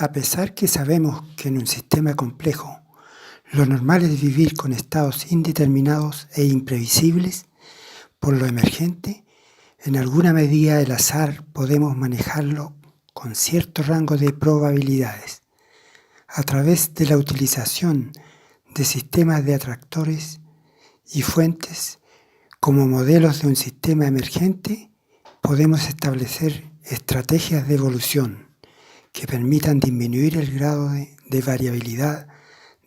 A pesar que sabemos que en un sistema complejo lo normal es vivir con estados indeterminados e imprevisibles, por lo emergente, en alguna medida el azar podemos manejarlo con cierto rango de probabilidades, a través de la utilización de sistemas de atractores y fuentes como modelos de un sistema emergente. Podemos establecer estrategias de evolución que permitan disminuir el grado de variabilidad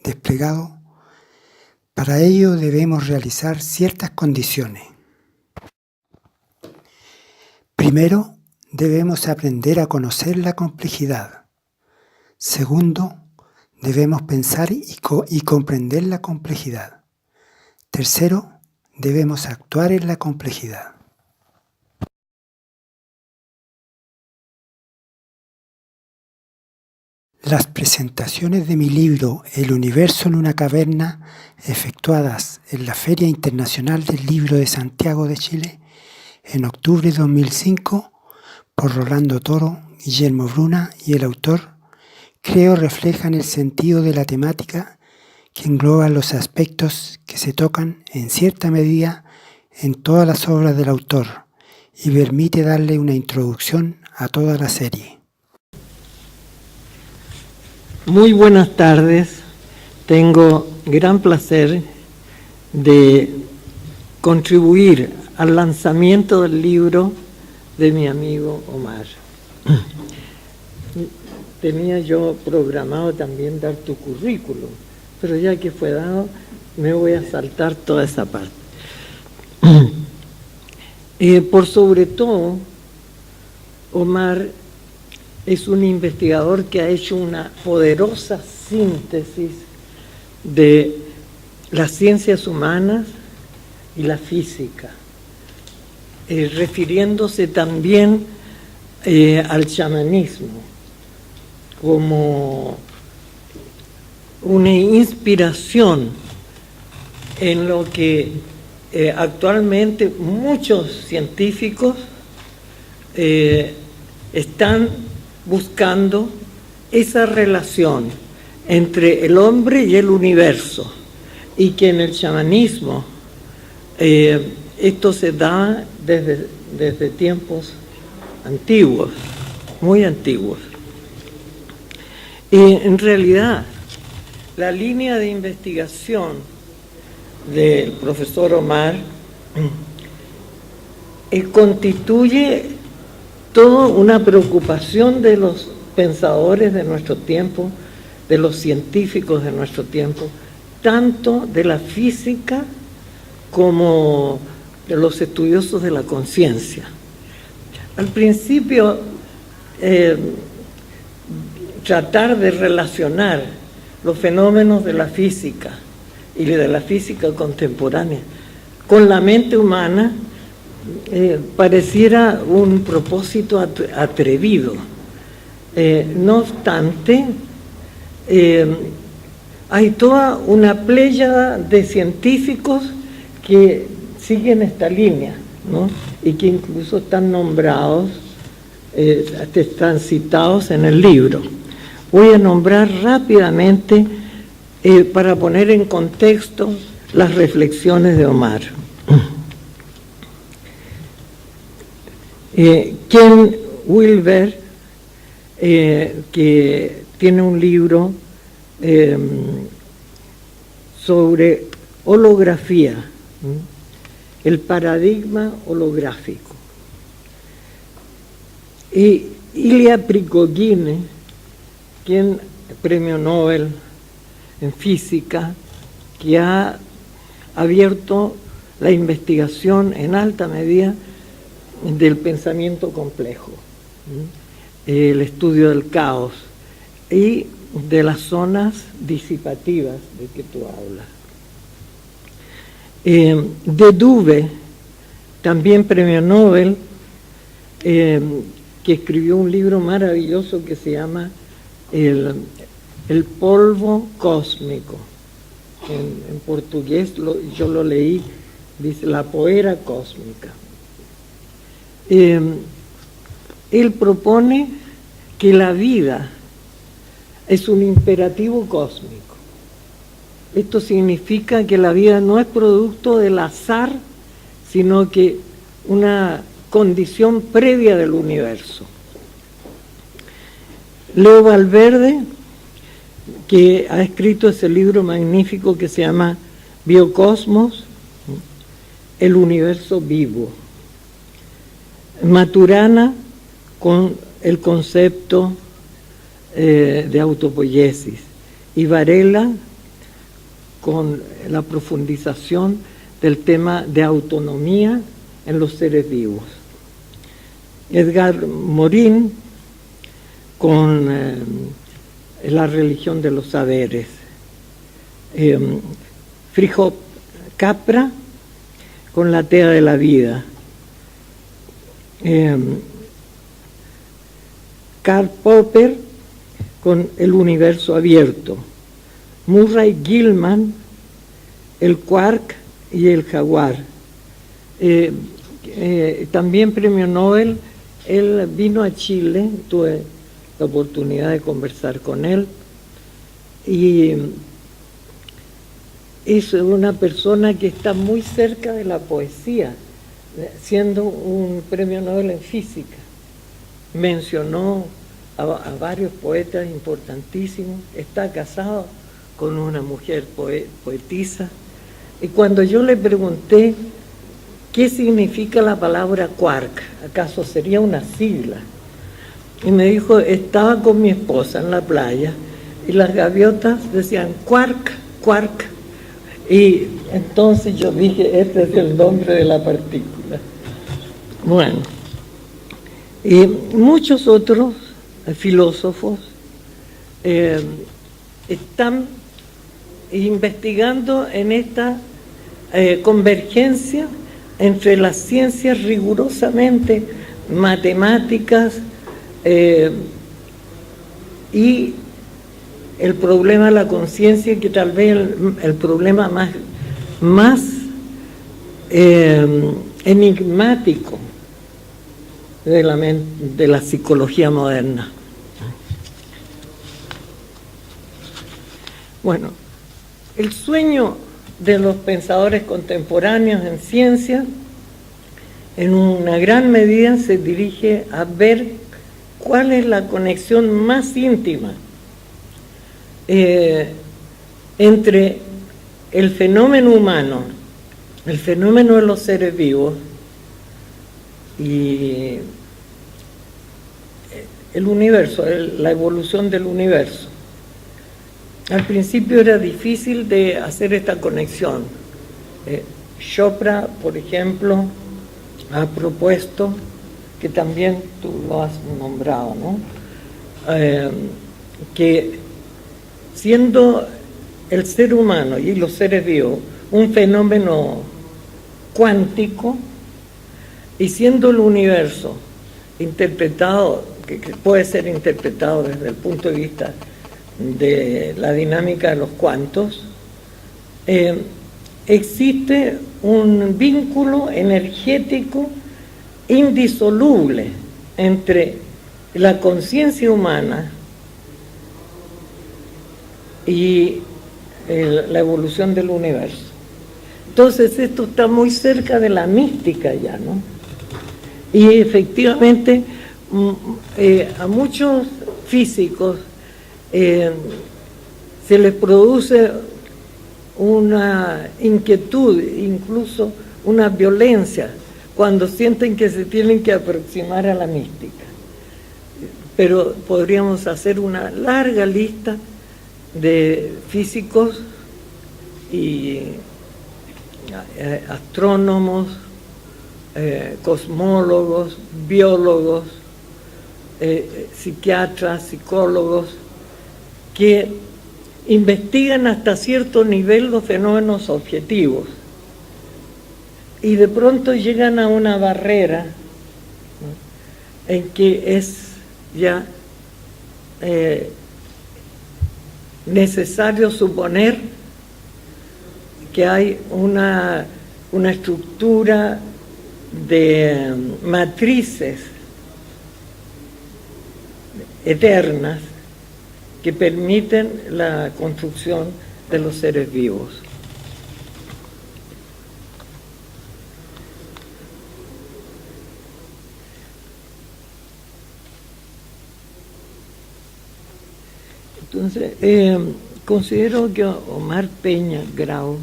desplegado. Para ello debemos realizar ciertas condiciones. Primero, debemos aprender a conocer la complejidad. Segundo, debemos pensar y comprender la complejidad. Tercero, debemos actuar en la complejidad. Las presentaciones de mi libro El universo en una caverna, efectuadas en la Feria Internacional del Libro de Santiago de Chile, en octubre de 2005, por Rolando Toro, Guillermo Bruna y el autor, creo reflejan el sentido de la temática que engloba los aspectos que se tocan en cierta medida en todas las obras del autor y permite darle una introducción a toda la serie. Muy buenas tardes. Tengo gran placer de contribuir al lanzamiento del libro de mi amigo Omar. Tenía yo programado también dar tu currículum, pero ya que fue dado, me voy a saltar toda esa parte. Por sobre todo, Omar es un investigador que ha hecho una poderosa síntesis de las ciencias humanas y la física, refiriéndose también al chamanismo como una inspiración en lo que actualmente muchos científicos están buscando, esa relación entre el hombre y el universo, y que en el chamanismo esto se da desde tiempos antiguos, muy antiguos. Y en realidad la línea de investigación del profesor Omar constituye toda una preocupación de los pensadores de nuestro tiempo, de los científicos de nuestro tiempo, tanto de la física como de los estudiosos de la conciencia. Al principio, tratar de relacionar los fenómenos de la física y de la física contemporánea con la mente humana pareciera un propósito atrevido. No obstante, hay toda una pléyada de científicos que siguen esta línea, ¿no? Y que incluso están nombrados, están citados en el libro. Voy a nombrar rápidamente para poner en contexto las reflexiones de Omar. Ken Wilber, que tiene un libro sobre holografía, el paradigma holográfico. Y Ilya Prigogine, quien premio Nobel en física, que ha abierto la investigación en alta medida del pensamiento complejo, el estudio del caos y de las zonas disipativas de que tú hablas. Deduve, también premio Nobel, que escribió un libro maravilloso que se llama El polvo cósmico. En portugués yo lo leí, dice La poeira cósmica. Él propone que la vida es un imperativo cósmico. Esto significa que la vida no es producto del azar, sino que una condición previa del universo. Leo Valverde, que ha escrito ese libro magnífico que se llama Biocosmos, el universo vivo. Maturana, con el concepto de autopoiesis, y Varela con la profundización del tema de autonomía en los seres vivos. Edgar Morin con la religión de los saberes. Frijó Capra con la tea de la vida. Karl Popper con el universo abierto. Murray Gell-Mann, el quark y el jaguar. También premio Nobel. Él vino a Chile, tuve la oportunidad de conversar con él, y es una persona que está muy cerca de la poesía, siendo un premio Nobel en física. Mencionó a varios poetas importantísimos, está casado con una mujer poetisa, y cuando yo le pregunté qué significa la palabra quark, ¿acaso sería una sigla? Y me dijo, estaba con mi esposa en la playa y las gaviotas decían quark, quark, y entonces yo dije, este es el nombre de la partícula. Bueno, y muchos otros filósofos están investigando en esta convergencia entre las ciencias rigurosamente matemáticas y el problema de la conciencia, que tal vez el problema más enigmático de la psicología moderna. Bueno, el sueño de los pensadores contemporáneos en ciencia, en una gran medida se dirige a ver cuál es la conexión más íntima entre el fenómeno humano, el fenómeno de los seres vivos y el universo, la evolución del universo. Al principio era difícil de hacer esta conexión. Chopra, por ejemplo, ha propuesto, que también tú lo has nombrado, ¿no? Que siendo el ser humano y los seres vivos un fenómeno cuántico, y siendo el universo interpretado, que puede ser interpretado desde el punto de vista de la dinámica de los cuantos, existe un vínculo energético indisoluble entre la conciencia humana y la evolución del universo. Entonces esto está muy cerca de la mística ya, ¿no? Y efectivamente a muchos físicos se les produce una inquietud, incluso una violencia, cuando sienten que se tienen que aproximar a la mística. Pero podríamos hacer una larga lista de físicos y astrónomos, cosmólogos, biólogos, psiquiatras, psicólogos, que investigan hasta cierto nivel los fenómenos objetivos y de pronto llegan a una barrera, ¿no?, en que es ya necesario suponer que hay una estructura de matrices eternas que permiten la construcción de los seres vivos. Entonces, considero que Omar Peña Grau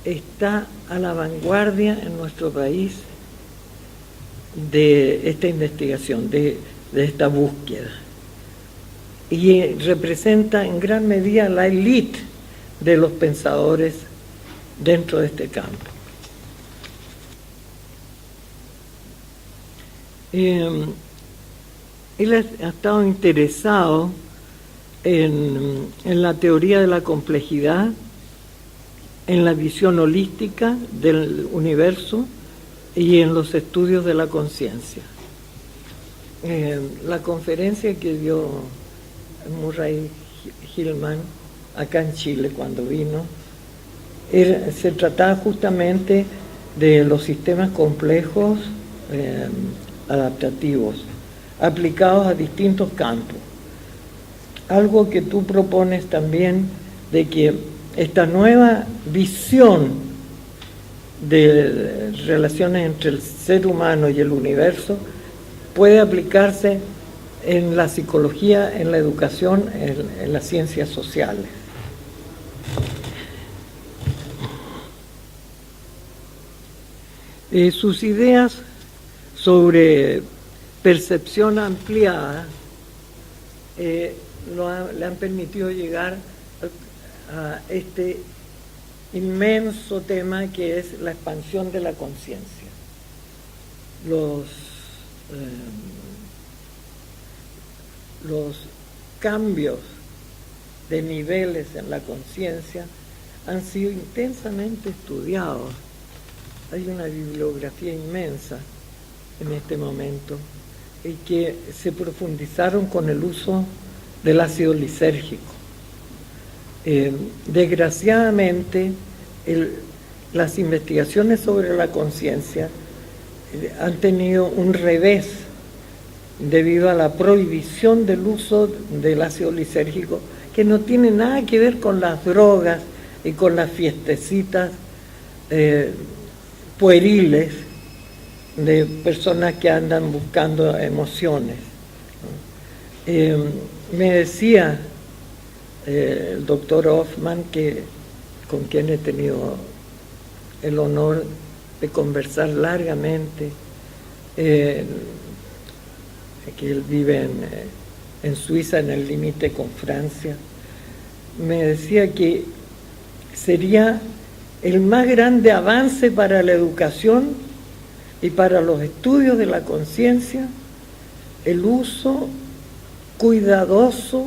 está a la vanguardia en nuestro país de esta investigación, de esta búsqueda, y representa en gran medida la élite de los pensadores dentro de este campo. Él ha estado interesado en la teoría de la complejidad, en la visión holística del universo y en los estudios de la conciencia. La conferencia que dio Murray Hillman acá en Chile cuando vino, se trataba justamente de los sistemas complejos adaptativos aplicados a distintos campos. Algo que tú propones también, de que esta nueva visión de relaciones entre el ser humano y el universo puede aplicarse en la psicología, en la educación, en las ciencias sociales. Sus ideas sobre percepción ampliada le han permitido llegar a este inmenso tema que es la expansión de la conciencia. Los cambios de niveles en la conciencia han sido intensamente estudiados. Hay una bibliografía inmensa en este momento y que se profundizaron con el uso del ácido lisérgico. Desgraciadamente, las investigaciones sobre la conciencia han tenido un revés debido a la prohibición del uso del ácido lisérgico, que no tiene nada que ver con las drogas y con las fiestecitas pueriles de personas que andan buscando emociones. Me decía el doctor Hoffman, con quien he tenido el honor de conversar largamente, que él vive en Suiza, en el límite con Francia, me decía que sería el más grande avance para la educación y para los estudios de la conciencia el uso cuidadoso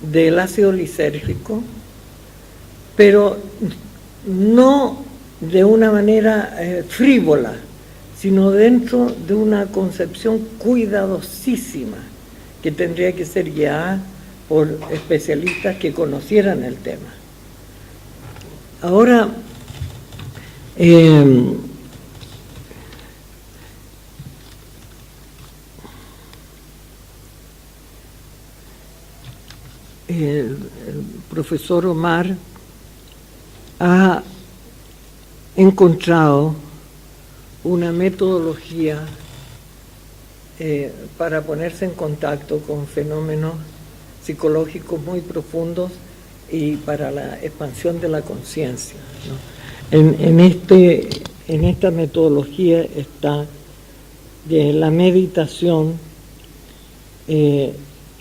del ácido lisérgico, pero no de una manera frívola, sino dentro de una concepción cuidadosísima que tendría que ser guiada por especialistas que conocieran el tema. Ahora, el profesor Omar ha encontrado una metodología para ponerse en contacto con fenómenos psicológicos muy profundos y para la expansión de la conciencia, ¿no? En esta metodología está la meditación,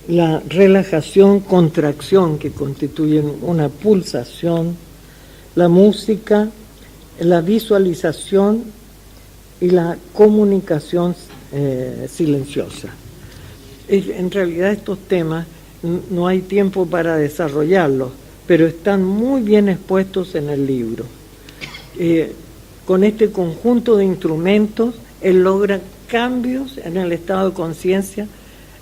la relajación, contracción, que constituyen una pulsación, la música, la visualización y la comunicación silenciosa. En realidad estos temas no hay tiempo para desarrollarlos, pero están muy bien expuestos en el libro. Con este conjunto de instrumentos, él logra cambios en el estado de conciencia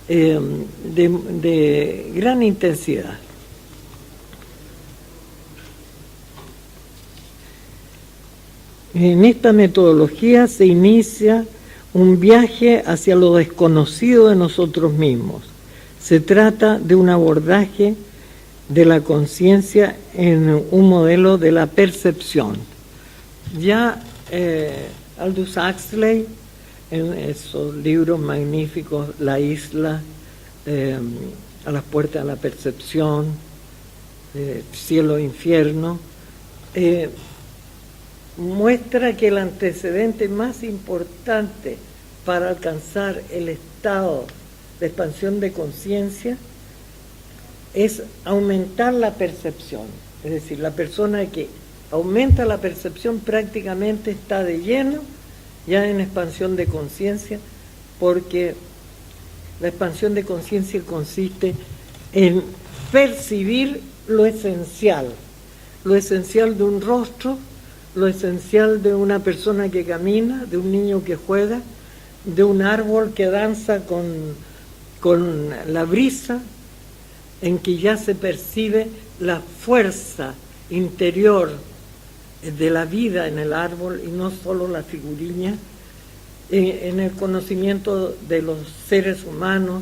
de gran intensidad. En esta metodología se inicia un viaje hacia lo desconocido de nosotros mismos. Se trata de un abordaje de la conciencia en un modelo de la percepción. Ya Aldous Huxley, en esos libros magníficos, La isla, A las puertas de la percepción, Cielo e infierno, muestra que el antecedente más importante para alcanzar el estado de expansión de conciencia es aumentar la percepción. Es decir, la persona que aumenta la percepción prácticamente está de lleno ya en expansión de conciencia, porque la expansión de conciencia consiste en percibir lo esencial de un rostro, lo esencial de una persona que camina, de un niño que juega, de un árbol que danza con la brisa, en que ya se percibe la fuerza interior de la vida en el árbol y no solo la figurilla. En el conocimiento de los seres humanos,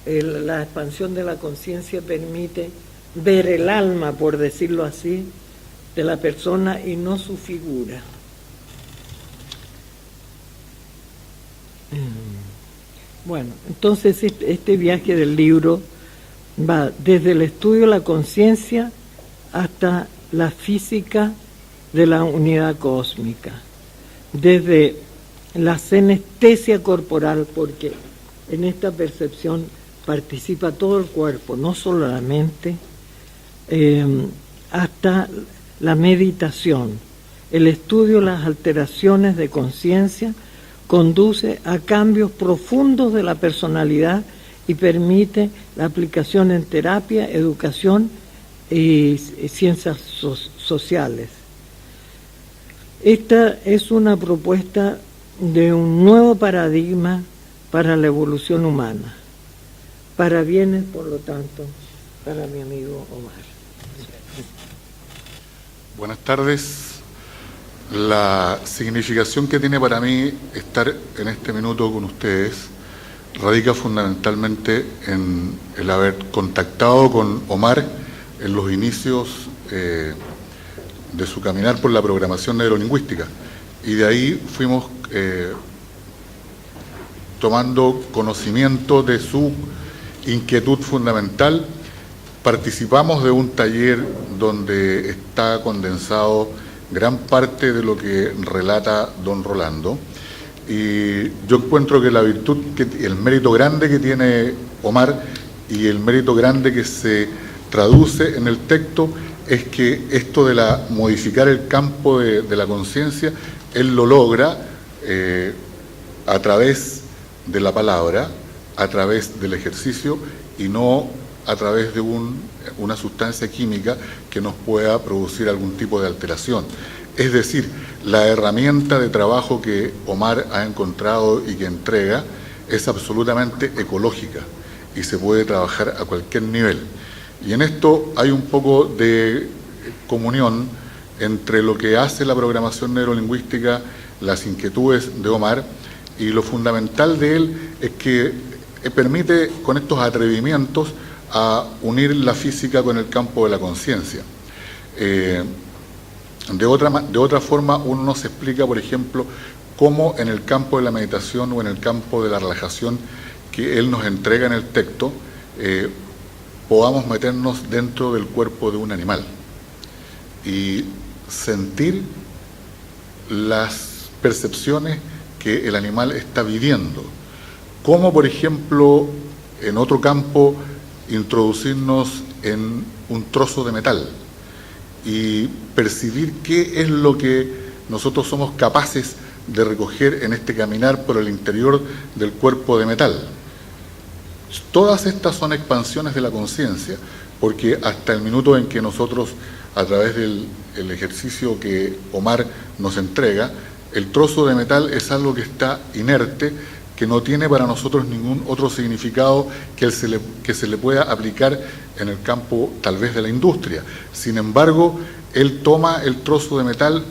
la expansión de la conciencia permite ver el alma, por decirlo así, de la persona y no su figura. Bueno, entonces este viaje del libro va desde el estudio de la conciencia hasta la física de la unidad cósmica, desde la senestesia corporal, porque en esta percepción participa todo el cuerpo, no solo la mente, hasta la meditación. El estudio de las alteraciones de conciencia conduce a cambios profundos de la personalidad y permite la aplicación en terapia, educación y ciencias sociales. Esta es una propuesta de un nuevo paradigma para la evolución humana, para bienes, por lo tanto, para mi amigo Omar. Buenas tardes. La significación que tiene para mí estar en este minuto con ustedes radica fundamentalmente en el haber contactado con Omar en los inicios de su caminar por la programación neurolingüística, y de ahí fuimos tomando conocimiento de su inquietud fundamental. Participamos de un taller donde está condensado gran parte de lo que relata don Rolando, y yo encuentro que la virtud, el mérito grande que tiene Omar y el mérito grande que se traduce en el texto es que esto de modificar el campo de la conciencia, él lo logra a través de la palabra, a través del ejercicio, y no a través de una sustancia química que nos pueda producir algún tipo de alteración. Es decir, la herramienta de trabajo que Omar ha encontrado y que entrega es absolutamente ecológica y se puede trabajar a cualquier nivel. Y en esto hay un poco de comunión entre lo que hace la programación neurolingüística, las inquietudes de Omar, y lo fundamental de él es que permite con estos atrevimientos a unir la física con el campo de la conciencia. De otra forma, uno no se explica, por ejemplo, cómo en el campo de la meditación o en el campo de la relajación que él nos entrega en el texto, podamos meternos dentro del cuerpo de un animal y sentir las percepciones que el animal está viviendo. Como, por ejemplo, en otro campo, introducirnos en un trozo de metal y percibir qué es lo que nosotros somos capaces de recoger en este caminar por el interior del cuerpo de metal. Todas estas son expansiones de la conciencia, porque hasta el minuto en que nosotros, a través del ejercicio que Omar nos entrega, el trozo de metal es algo que está inerte, que no tiene para nosotros ningún otro significado que se le pueda aplicar en el campo tal vez de la industria. Sin embargo, él toma el trozo de metal,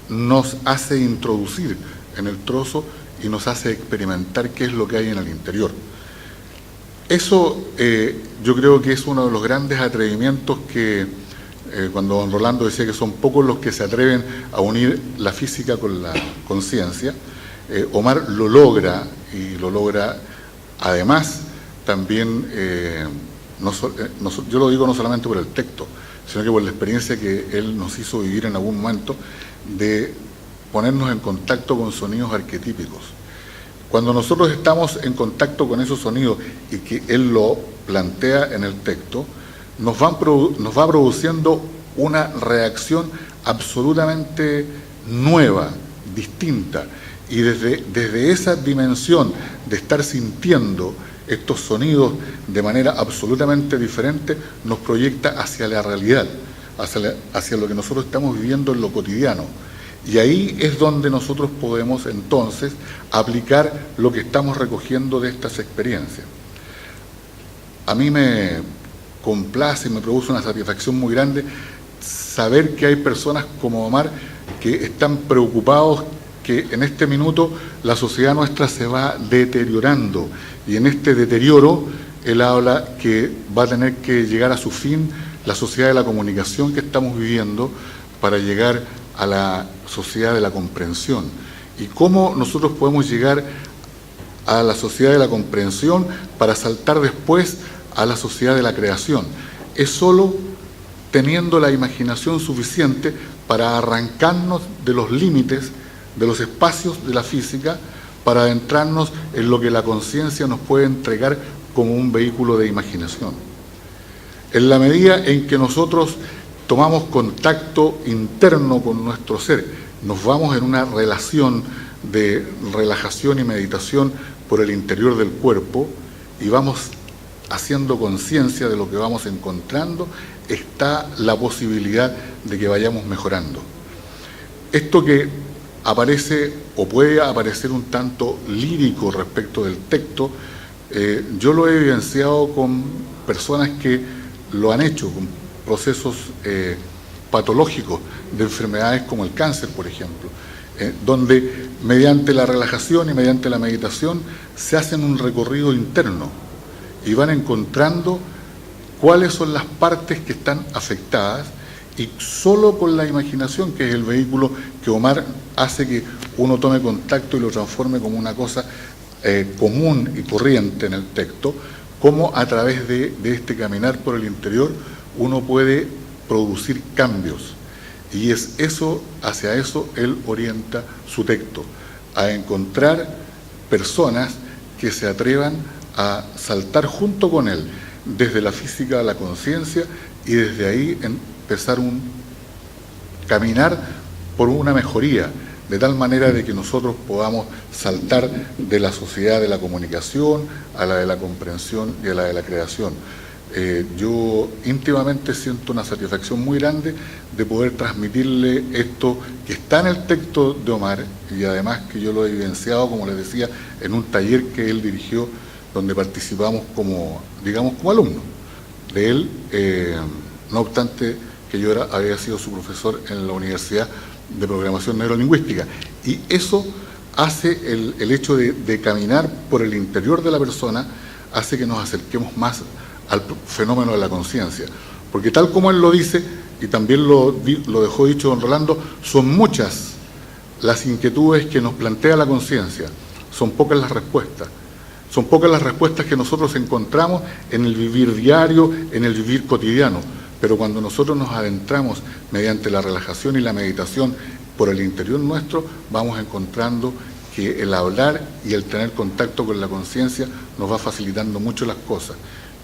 nos hace introducir en el trozo y nos hace experimentar qué es lo que hay en el interior. Eso yo creo que es uno de los grandes atrevimientos que, cuando don Rolando decía que son pocos los que se atreven a unir la física con la conciencia, Omar lo logra, y lo logra además también, yo lo digo no solamente por el texto, sino que por la experiencia que él nos hizo vivir en algún momento, de ponernos en contacto con sonidos arquetípicos. Cuando nosotros estamos en contacto con esos sonidos y que él lo plantea en el texto, nos va produciendo una reacción absolutamente nueva, distinta, y desde esa dimensión de estar sintiendo estos sonidos de manera absolutamente diferente, nos proyecta hacia la realidad, hacia lo que nosotros estamos viviendo en lo cotidiano. Y ahí es donde nosotros podemos entonces aplicar lo que estamos recogiendo de estas experiencias. A mí me complace, me produce una satisfacción muy grande saber que hay personas como Omar que están preocupados que en este minuto la sociedad nuestra se va deteriorando, y en este deterioro él habla que va a tener que llegar a su fin la sociedad de la comunicación que estamos viviendo para llegar a la sociedad de la comprensión. ¿Y cómo nosotros podemos llegar a la sociedad de la comprensión para saltar después a la sociedad de la creación? Es solo teniendo la imaginación suficiente para arrancarnos de los límites, de los espacios de la física, para adentrarnos en lo que la conciencia nos puede entregar como un vehículo de imaginación. En la medida en que nosotros tomamos contacto interno con nuestro ser, nos vamos en una relación de relajación y meditación por el interior del cuerpo y vamos haciendo conciencia de lo que vamos encontrando, está la posibilidad de que vayamos mejorando. Esto que aparece o puede aparecer un tanto lírico respecto del texto, yo lo he evidenciado con personas que lo han hecho, con procesos patológicos de enfermedades como el cáncer, por ejemplo, donde mediante la relajación y mediante la meditación se hacen un recorrido interno y van encontrando cuáles son las partes que están afectadas, y solo con la imaginación, que es el vehículo que Omar hace que uno tome contacto y lo transforme como una cosa común y corriente en el texto, cómo a través de este caminar por el interior uno puede producir cambios. Y es eso, hacia eso él orienta su texto, a encontrar personas que se atrevan a saltar junto con él desde la física a la conciencia, y desde ahí empezar un caminar por una mejoría, de tal manera de que nosotros podamos saltar de la sociedad de la comunicación a la de la comprensión y a la de la creación. Yo íntimamente siento una satisfacción muy grande de poder transmitirle esto que está en el texto de Omar, y además que yo lo he evidenciado, como les decía, en un taller que él dirigió, donde participamos como, digamos, como alumnos de él, no obstante que yo había sido su profesor en la Universidad de Programación Neurolingüística. Y eso hace el hecho de caminar por el interior de la persona, hace que nos acerquemos más al fenómeno de la conciencia. Porque tal como él lo dice, y también lo dejó dicho don Rolando, son muchas las inquietudes que nos plantea la conciencia, son pocas las respuestas. Son pocas las respuestas que nosotros encontramos en el vivir diario, en el vivir cotidiano. Pero cuando nosotros nos adentramos mediante la relajación y la meditación por el interior nuestro, vamos encontrando que el hablar y el tener contacto con la conciencia nos va facilitando mucho las cosas.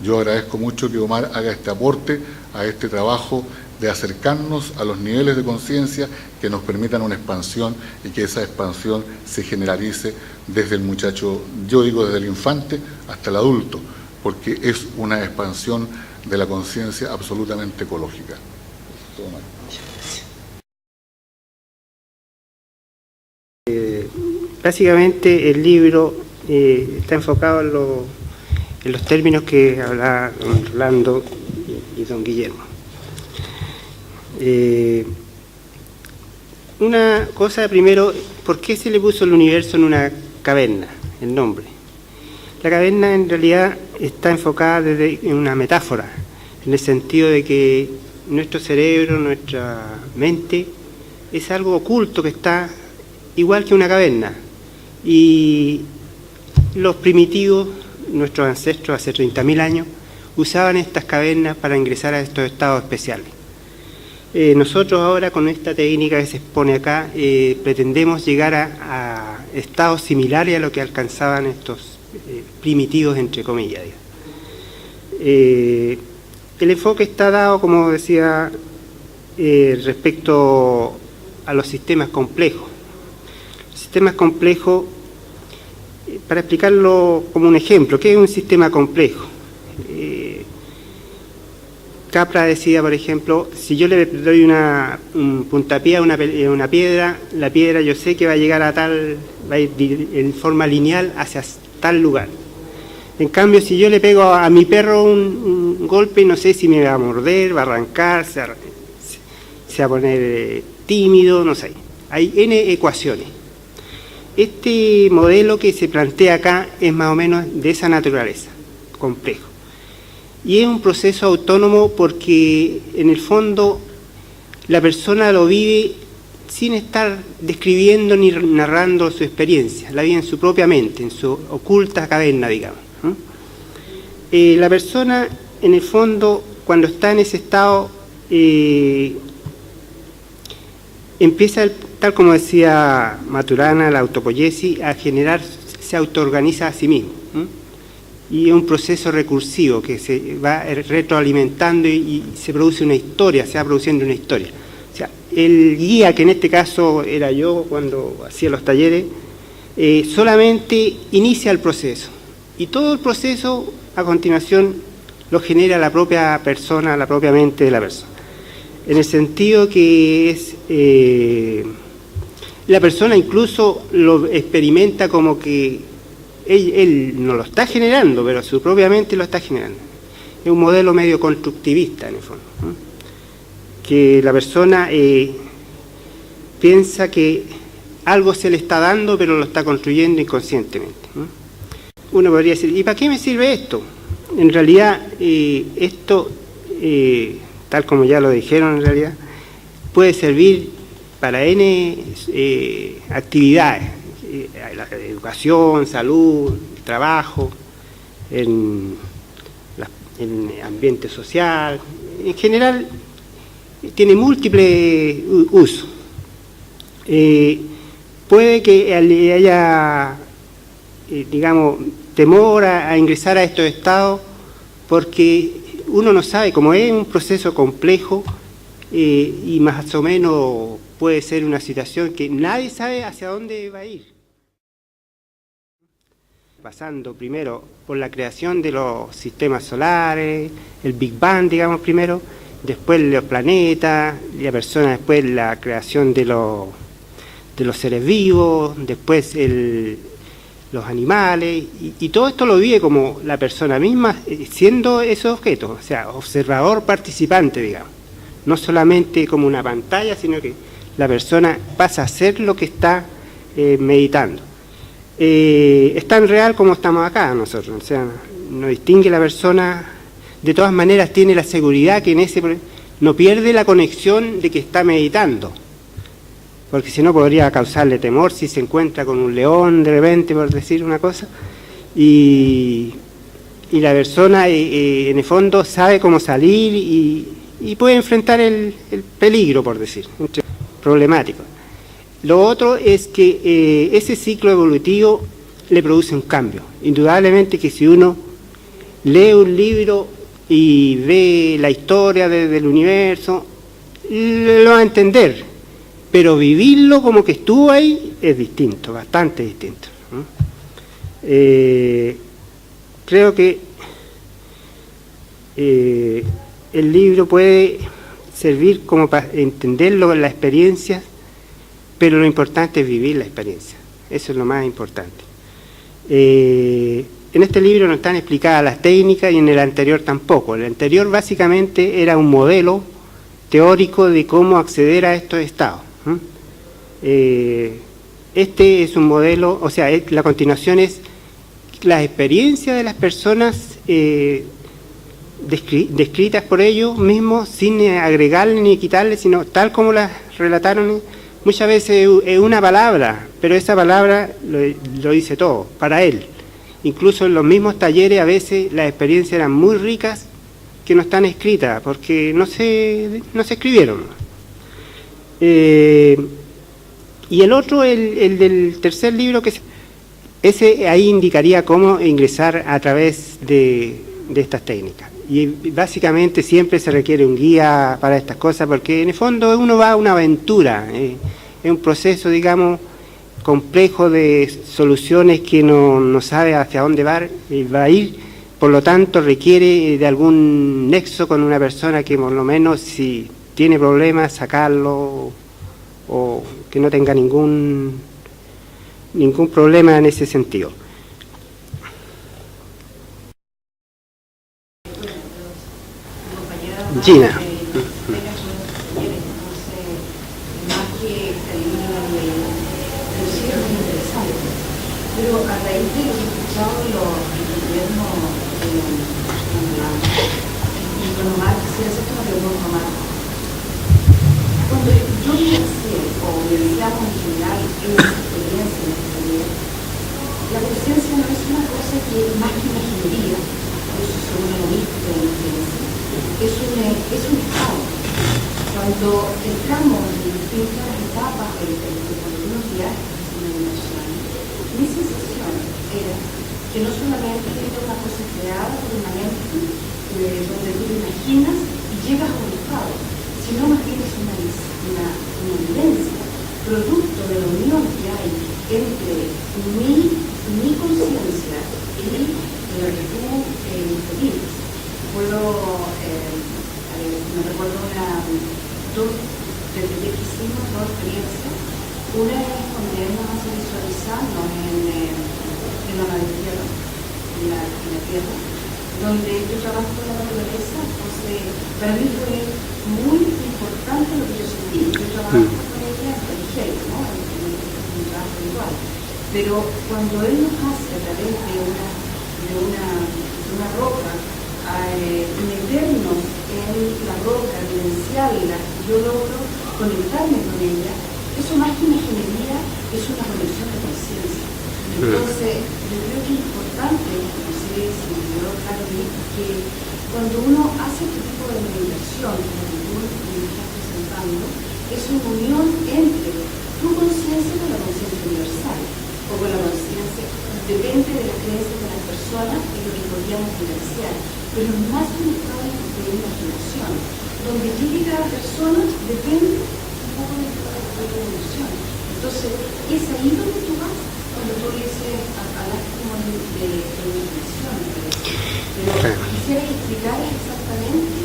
Yo agradezco mucho que Omar haga este aporte a este trabajo de acercarnos a los niveles de conciencia que nos permitan una expansión, y que esa expansión se generalice desde el muchacho, yo digo desde el infante hasta el adulto, porque es una expansión de la conciencia absolutamente ecológica. Básicamente el libro está enfocado en los términos que hablaba don Rolando y don Guillermo. Una cosa primero, ¿por qué se le puso el universo en una caverna, el nombre? La caverna en realidad está enfocada en una metáfora, en el sentido de que nuestro cerebro, nuestra mente, es algo oculto que está igual que una caverna. Y los primitivos, nuestros ancestros hace 30.000 años, usaban estas cavernas para ingresar a estos estados especiales. Nosotros ahora, con esta técnica que se expone acá, pretendemos llegar a estados similares a lo que alcanzaban estos primitivos, entre comillas. El enfoque está dado, como decía, respecto a los sistemas complejos. Los sistemas complejos, para explicarlo como un ejemplo, ¿qué es un sistema complejo? Capra decía, por ejemplo, si yo le doy un puntapié a una piedra, la piedra yo sé que va a llegar va a ir en forma lineal hacia tal lugar. En cambio, si yo le pego a mi perro un golpe, no sé si me va a morder, va a arrancar, se va a poner tímido, no sé. Hay N ecuaciones. Este modelo que se plantea acá es más o menos de esa naturaleza, complejo. Y es un proceso autónomo porque, en el fondo, la persona lo vive sin estar describiendo ni narrando su experiencia, la vive en su propia mente, en su oculta caverna, digamos. La persona, en el fondo, cuando está en ese estado, empieza, tal como decía Maturana, la autopoiesis, a generar, se autoorganiza a sí mismo. Y es un proceso recursivo que se va retroalimentando y se produce una historia, se va produciendo una historia. O sea, el guía, que en este caso era yo cuando hacía los talleres, solamente inicia el proceso. Y todo el proceso, a continuación, lo genera la propia persona, la propia mente de la persona. En el sentido que es... la persona incluso lo experimenta como que él no lo está generando, pero su propia mente lo está generando. Es un modelo medio constructivista, en el fondo, ¿no? Que la persona piensa que algo se le está dando, pero lo está construyendo inconscientemente, ¿no? Uno podría decir, ¿y para qué me sirve esto? En realidad, esto, tal como ya lo dijeron, en realidad, puede servir para N actividades. La educación, salud, trabajo, en ambiente social, en general tiene múltiples usos. Puede que haya, digamos, temor a ingresar a estos estados porque uno no sabe, como es un proceso complejo y más o menos puede ser una situación que nadie sabe hacia dónde va a ir. Pasando primero por la creación de los sistemas solares, el Big Bang, digamos, primero, después los planetas, la persona, después la creación de los seres vivos, después los animales, y todo esto lo vive como la persona misma, siendo esos objetos, o sea, observador participante, digamos. No solamente como una pantalla, sino que la persona pasa a ser lo que está meditando. Es tan real como estamos acá nosotros, o sea, no distingue la persona, de todas maneras tiene la seguridad que no pierde la conexión de que está meditando, porque si no podría causarle temor si se encuentra con un león de repente, por decir una cosa, y la persona en el fondo sabe cómo salir y puede enfrentar el peligro, por decir, problemático. Lo otro es que ese ciclo evolutivo le produce un cambio. Indudablemente que si uno lee un libro y ve la historia del universo, lo va a entender, pero vivirlo como que estuvo ahí es distinto, bastante distinto, ¿no? Creo que el libro puede servir como para entenderlo en la experiencia, pero lo importante es vivir la experiencia, eso es lo más importante. En este libro no están explicadas las técnicas y en el anterior tampoco. El anterior básicamente era un modelo teórico de cómo acceder a estos estados. Este es un modelo, o sea, la continuación es las experiencias de las personas descritas por ellos mismos, sin agregarle ni quitarle, sino tal como las relataron. Muchas veces es una palabra, pero esa palabra lo dice todo, para él. Incluso en los mismos talleres a veces las experiencias eran muy ricas que no están escritas, porque no se escribieron. Y el otro, el del tercer libro, ese ahí indicaría cómo ingresar a través de estas técnicas. Y básicamente siempre se requiere un guía para estas cosas, porque en el fondo uno va a una aventura, es un proceso, digamos, complejo de soluciones que no sabe hacia dónde va a ir, por lo tanto requiere de algún nexo con una persona que por lo menos si tiene problemas sacarlo, o que no tenga ningún problema en ese sentido. Gina. Pero a raíz de lo que he escuchado de los gobiernos y Omar, quisiera hacer una pregunta, Omar. Cuando yo pensé, o pensamos en general, en esa experiencia en esta vida, la conciencia no es una cosa que es más que una ingeniería, eso según el obispo de la conciencia, es un estado. Cuando entramos en distintas etapas de unos viajes, una dimensión, mi sensación era que no solamente era una cosa creada por una mente donde tú te imaginas y llegas a un estado, sino más bien es una vivencia, producto de la unión que hay entre mi conciencia y lo que tú vives. Me recuerdo desde que hicimos dos experiencias. Una es cuando íbamos a visualizarnos en la madre tierra, en la tierra, donde yo trabajo con la naturaleza. Entonces, para mí fue muy importante lo que yo sentí. Yo trabajo con ella en religión, ¿no? En un trabajo igual. Pero cuando él nos hace a través de una roca, meternos en la roca, vivenciarla, yo logro conectarme con ella. Eso más que una ingeniería es una conexión de conciencia. Entonces, yo creo que es importante, no sé si me quedó claro que cuando uno hace este tipo de meditación, como tú me estás presentando, es una unión entre tu conciencia con la conciencia universal, o con la conciencia, depende de las creencias de las personas, es lo que podríamos vivenciar, pero más un estado de imaginación, donde llegue cada persona depende un poco de tu evolución. Entonces, es ahí donde tú vas, cuando tú dices, hablas como de imaginación, pero quisiera que explicaras exactamente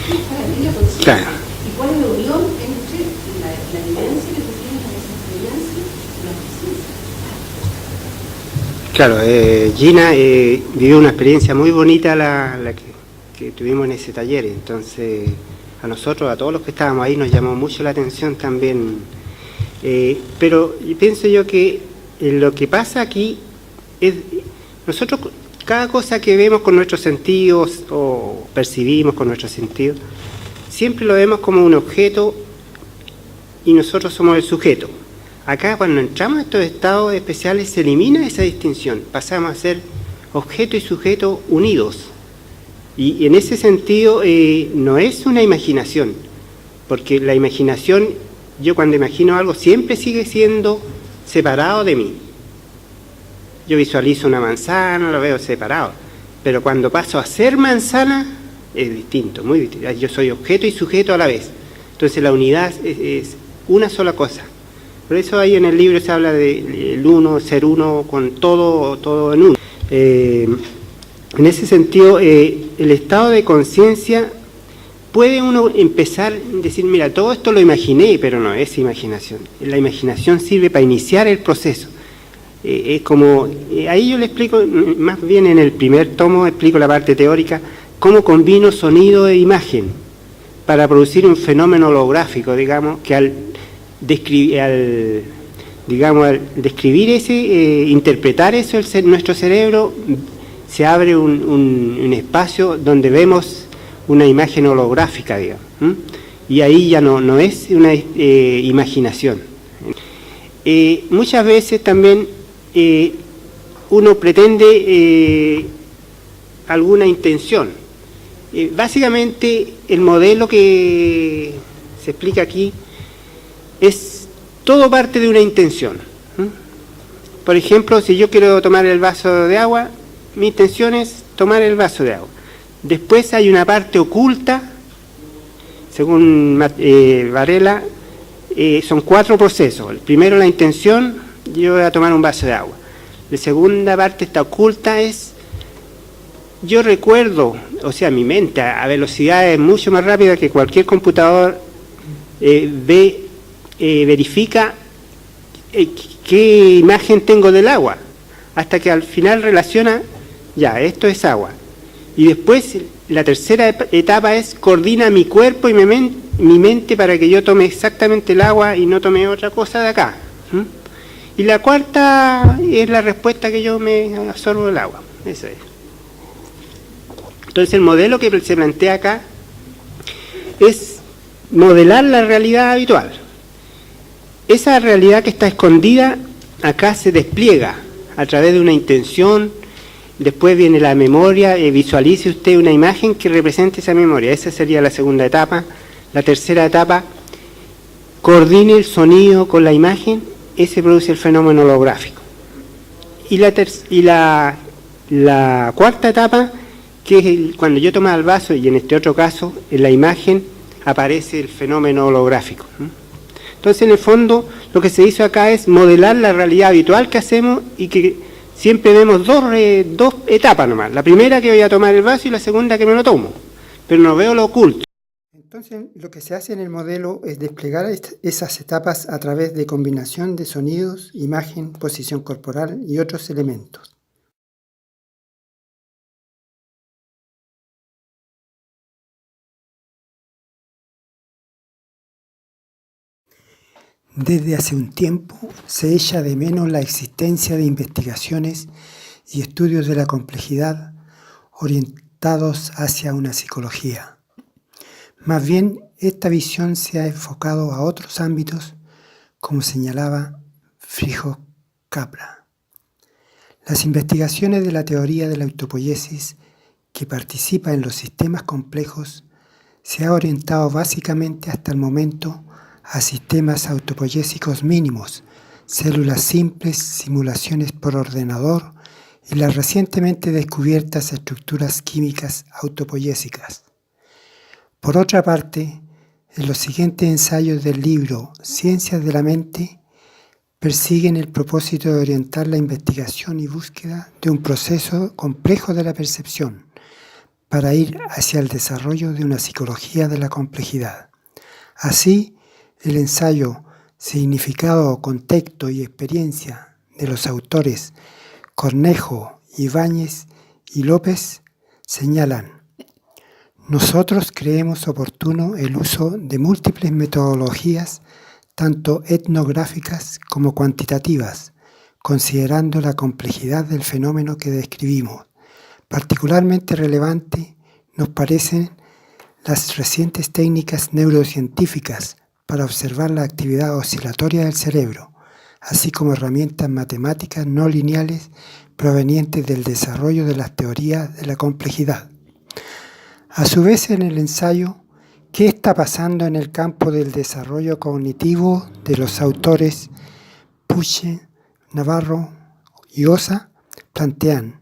qué es para ti la conciencia y cuál es la unión entre la vivencia que tú tienes en esa experiencia y la conciencia. Claro, Gina vivió una experiencia muy bonita la que tuvimos en ese taller, entonces a nosotros, a todos los que estábamos ahí, nos llamó mucho la atención también, pero pienso yo que lo que pasa aquí es, nosotros cada cosa que vemos con nuestros sentidos o percibimos con nuestros sentidos, siempre lo vemos como un objeto y nosotros somos el sujeto. Acá cuando entramos a estos estados especiales se elimina esa distinción, pasamos a ser objeto y sujeto unidos. Y en ese sentido no es una imaginación, porque la imaginación, yo cuando imagino algo siempre sigue siendo separado de mí. Yo visualizo una manzana, lo veo separado, pero cuando paso a ser manzana es distinto, muy distinto. Yo soy objeto y sujeto a la vez. Entonces la unidad es una sola cosa. Por eso ahí en el libro se habla de el uno, ser uno con todo en uno. En ese sentido, el estado de conciencia, puede uno empezar a decir, mira, todo esto lo imaginé, pero no es imaginación. La imaginación sirve para iniciar el proceso. Es como, ahí yo le explico, más bien en el primer tomo, explico la parte teórica, cómo combino sonido e imagen para producir un fenómeno holográfico, digamos, que al digamos, al describir interpretar eso, nuestro cerebro, se abre un espacio donde vemos una imagen holográfica, digamos, y ahí ya no es una imaginación. Muchas veces también uno pretende alguna intención. Básicamente el modelo que se explica aquí es todo parte de una intención. Por ejemplo, si yo quiero tomar el vaso de agua, mi intención es tomar el vaso de agua. Después hay una parte oculta, según Varela, son 4 procesos. El primero, la intención, yo voy a tomar un vaso de agua. La segunda parte está oculta, es yo recuerdo, o sea, mi mente a velocidades mucho más rápidas que cualquier computador verifica qué imagen tengo del agua, hasta que al final relaciona, ya, esto es agua. Y después la tercera etapa es coordina mi cuerpo y mi mente para que yo tome exactamente el agua y no tome otra cosa de acá. Y la cuarta es la respuesta que yo me absorbo del agua. Eso es. Entonces el modelo que se plantea acá es modelar la realidad habitual. Esa realidad que está escondida acá se despliega a través de una intención. Después viene la memoria, visualice usted una imagen que represente esa memoria. Esa sería la segunda etapa. La tercera etapa, coordine el sonido con la imagen, ese produce el fenómeno holográfico. Y la cuarta etapa, que es cuando yo tomo el vaso, y en este otro caso, en la imagen, aparece el fenómeno holográfico. Entonces, en el fondo, lo que se hizo acá es modelar la realidad habitual que hacemos y que siempre vemos dos etapas nomás. La primera que voy a tomar el vaso y la segunda que me lo tomo, pero no veo lo oculto. Entonces, lo que se hace en el modelo es desplegar esas etapas a través de combinación de sonidos, imagen, posición corporal y otros elementos. Desde hace un tiempo se echa de menos la existencia de investigaciones y estudios de la complejidad orientados hacia una psicología. Más bien, esta visión se ha enfocado a otros ámbitos, como señalaba Friedrich Capra. Las investigaciones de la teoría de la autopoiesis, que participa en los sistemas complejos, se ha orientado básicamente hasta el momento a sistemas autopoiésicos mínimos, células simples, simulaciones por ordenador y las recientemente descubiertas estructuras químicas autopoiésicas. Por otra parte, en los siguientes ensayos del libro Ciencias de la Mente, persiguen el propósito de orientar la investigación y búsqueda de un proceso complejo de la percepción para ir hacia el desarrollo de una psicología de la complejidad. Así, el ensayo Significado, Contexto y Experiencia de los autores Cornejo, Ibáñez y López señalan: nosotros creemos oportuno el uso de múltiples metodologías, tanto etnográficas como cuantitativas, considerando la complejidad del fenómeno que describimos. Particularmente relevante nos parecen las recientes técnicas neurocientíficas para observar la actividad oscilatoria del cerebro, así como herramientas matemáticas no lineales provenientes del desarrollo de las teorías de la complejidad. A su vez, en el ensayo ¿Qué está pasando en el campo del desarrollo cognitivo de los autores Puche, Navarro y Osa? Plantean: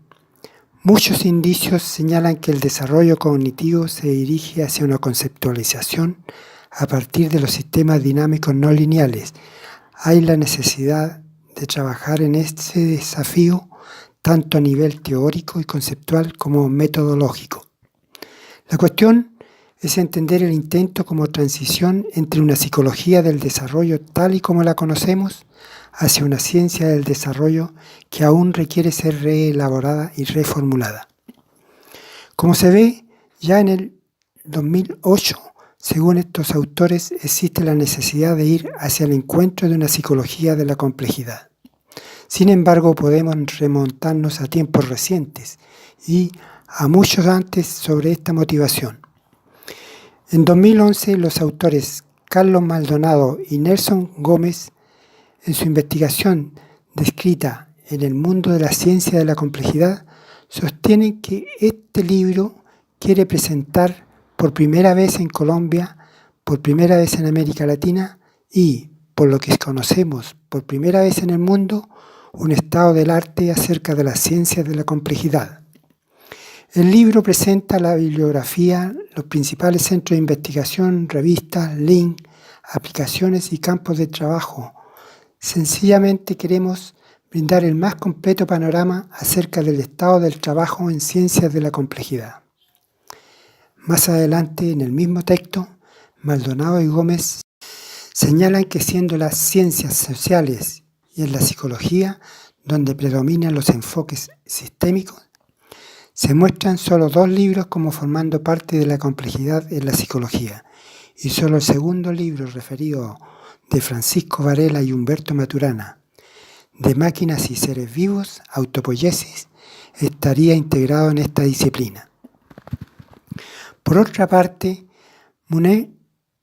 muchos indicios señalan que el desarrollo cognitivo se dirige hacia una conceptualización a partir de los sistemas dinámicos no lineales. Hay la necesidad de trabajar en este desafío tanto a nivel teórico y conceptual como metodológico. La cuestión es entender el intento como transición entre una psicología del desarrollo tal y como la conocemos hacia una ciencia del desarrollo que aún requiere ser reelaborada y reformulada. Como se ve, ya en el 2008 Según estos autores, existe la necesidad de ir hacia el encuentro de una psicología de la complejidad. Sin embargo, podemos remontarnos a tiempos recientes y a muchos antes sobre esta motivación. En 2011, los autores Carlos Maldonado y Nelson Gómez, en su investigación descrita en el mundo de la ciencia de la complejidad, sostienen que este libro quiere presentar por primera vez en Colombia, por primera vez en América Latina y, por lo que conocemos, por primera vez en el mundo, un estado del arte acerca de las ciencias de la complejidad. El libro presenta la bibliografía, los principales centros de investigación, revistas, links, aplicaciones y campos de trabajo. Sencillamente queremos brindar el más completo panorama acerca del estado del trabajo en ciencias de la complejidad. Más adelante, en el mismo texto, Maldonado y Gómez señalan que siendo las ciencias sociales y en la psicología donde predominan los enfoques sistémicos, se muestran solo 2 libros como formando parte de la complejidad en la psicología, y solo el segundo libro referido de Francisco Varela y Humberto Maturana, de Máquinas y Seres Vivos, Autopoiesis, estaría integrado en esta disciplina. Por otra parte, Monet,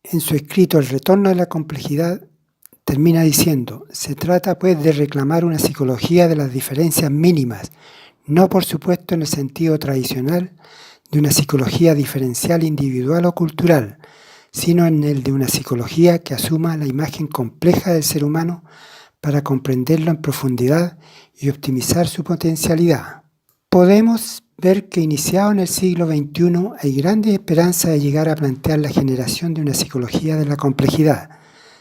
en su escrito El retorno de la complejidad, termina diciendo: se trata pues de reclamar una psicología de las diferencias mínimas, no por supuesto en el sentido tradicional de una psicología diferencial individual o cultural, sino en el de una psicología que asuma la imagen compleja del ser humano para comprenderlo en profundidad y optimizar su potencialidad. Podemos ver que iniciado en el siglo XXI hay grandes esperanzas de llegar a plantear la generación de una psicología de la complejidad.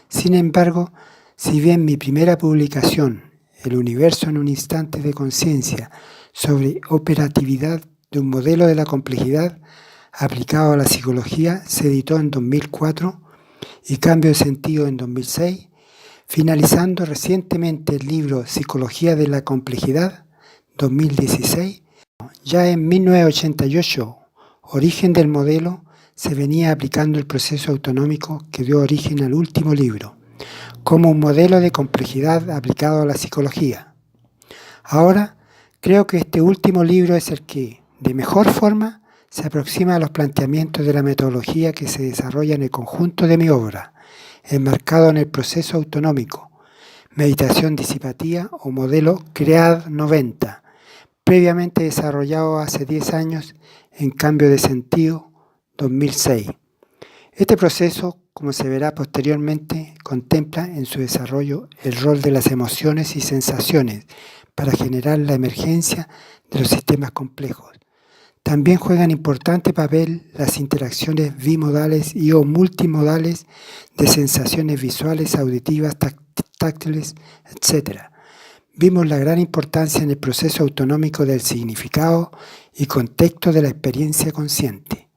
Sin embargo, si bien mi primera publicación, El universo en un instante de conciencia, sobre operatividad de un modelo de la complejidad aplicado a la psicología, se editó en 2004 y Cambio de sentido en 2006, finalizando recientemente el libro Psicología de la complejidad, 2016, ya en 1988, Origen del modelo, se venía aplicando el proceso autonómico que dio origen al último libro, como un modelo de complejidad aplicado a la psicología. Ahora, creo que este último libro es el que, de mejor forma, se aproxima a los planteamientos de la metodología que se desarrolla en el conjunto de mi obra, enmarcado en el proceso autonómico, meditación disipativa o modelo CREAD 90, previamente desarrollado hace 10 años en Cambio de sentido 2006. Este proceso, como se verá posteriormente, contempla en su desarrollo el rol de las emociones y sensaciones para generar la emergencia de los sistemas complejos. También juegan importante papel las interacciones bimodales y o multimodales de sensaciones visuales, auditivas, táctiles, etc. Vimos la gran importancia en el proceso autonómico del significado y contexto de la experiencia consciente.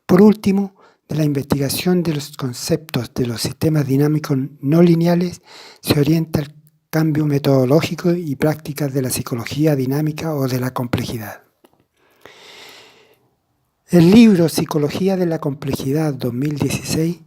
Por último, de la investigación de los conceptos de los sistemas dinámicos no lineales se orienta el cambio metodológico y prácticas de la psicología dinámica o de la complejidad. El libro Psicología de la complejidad 2016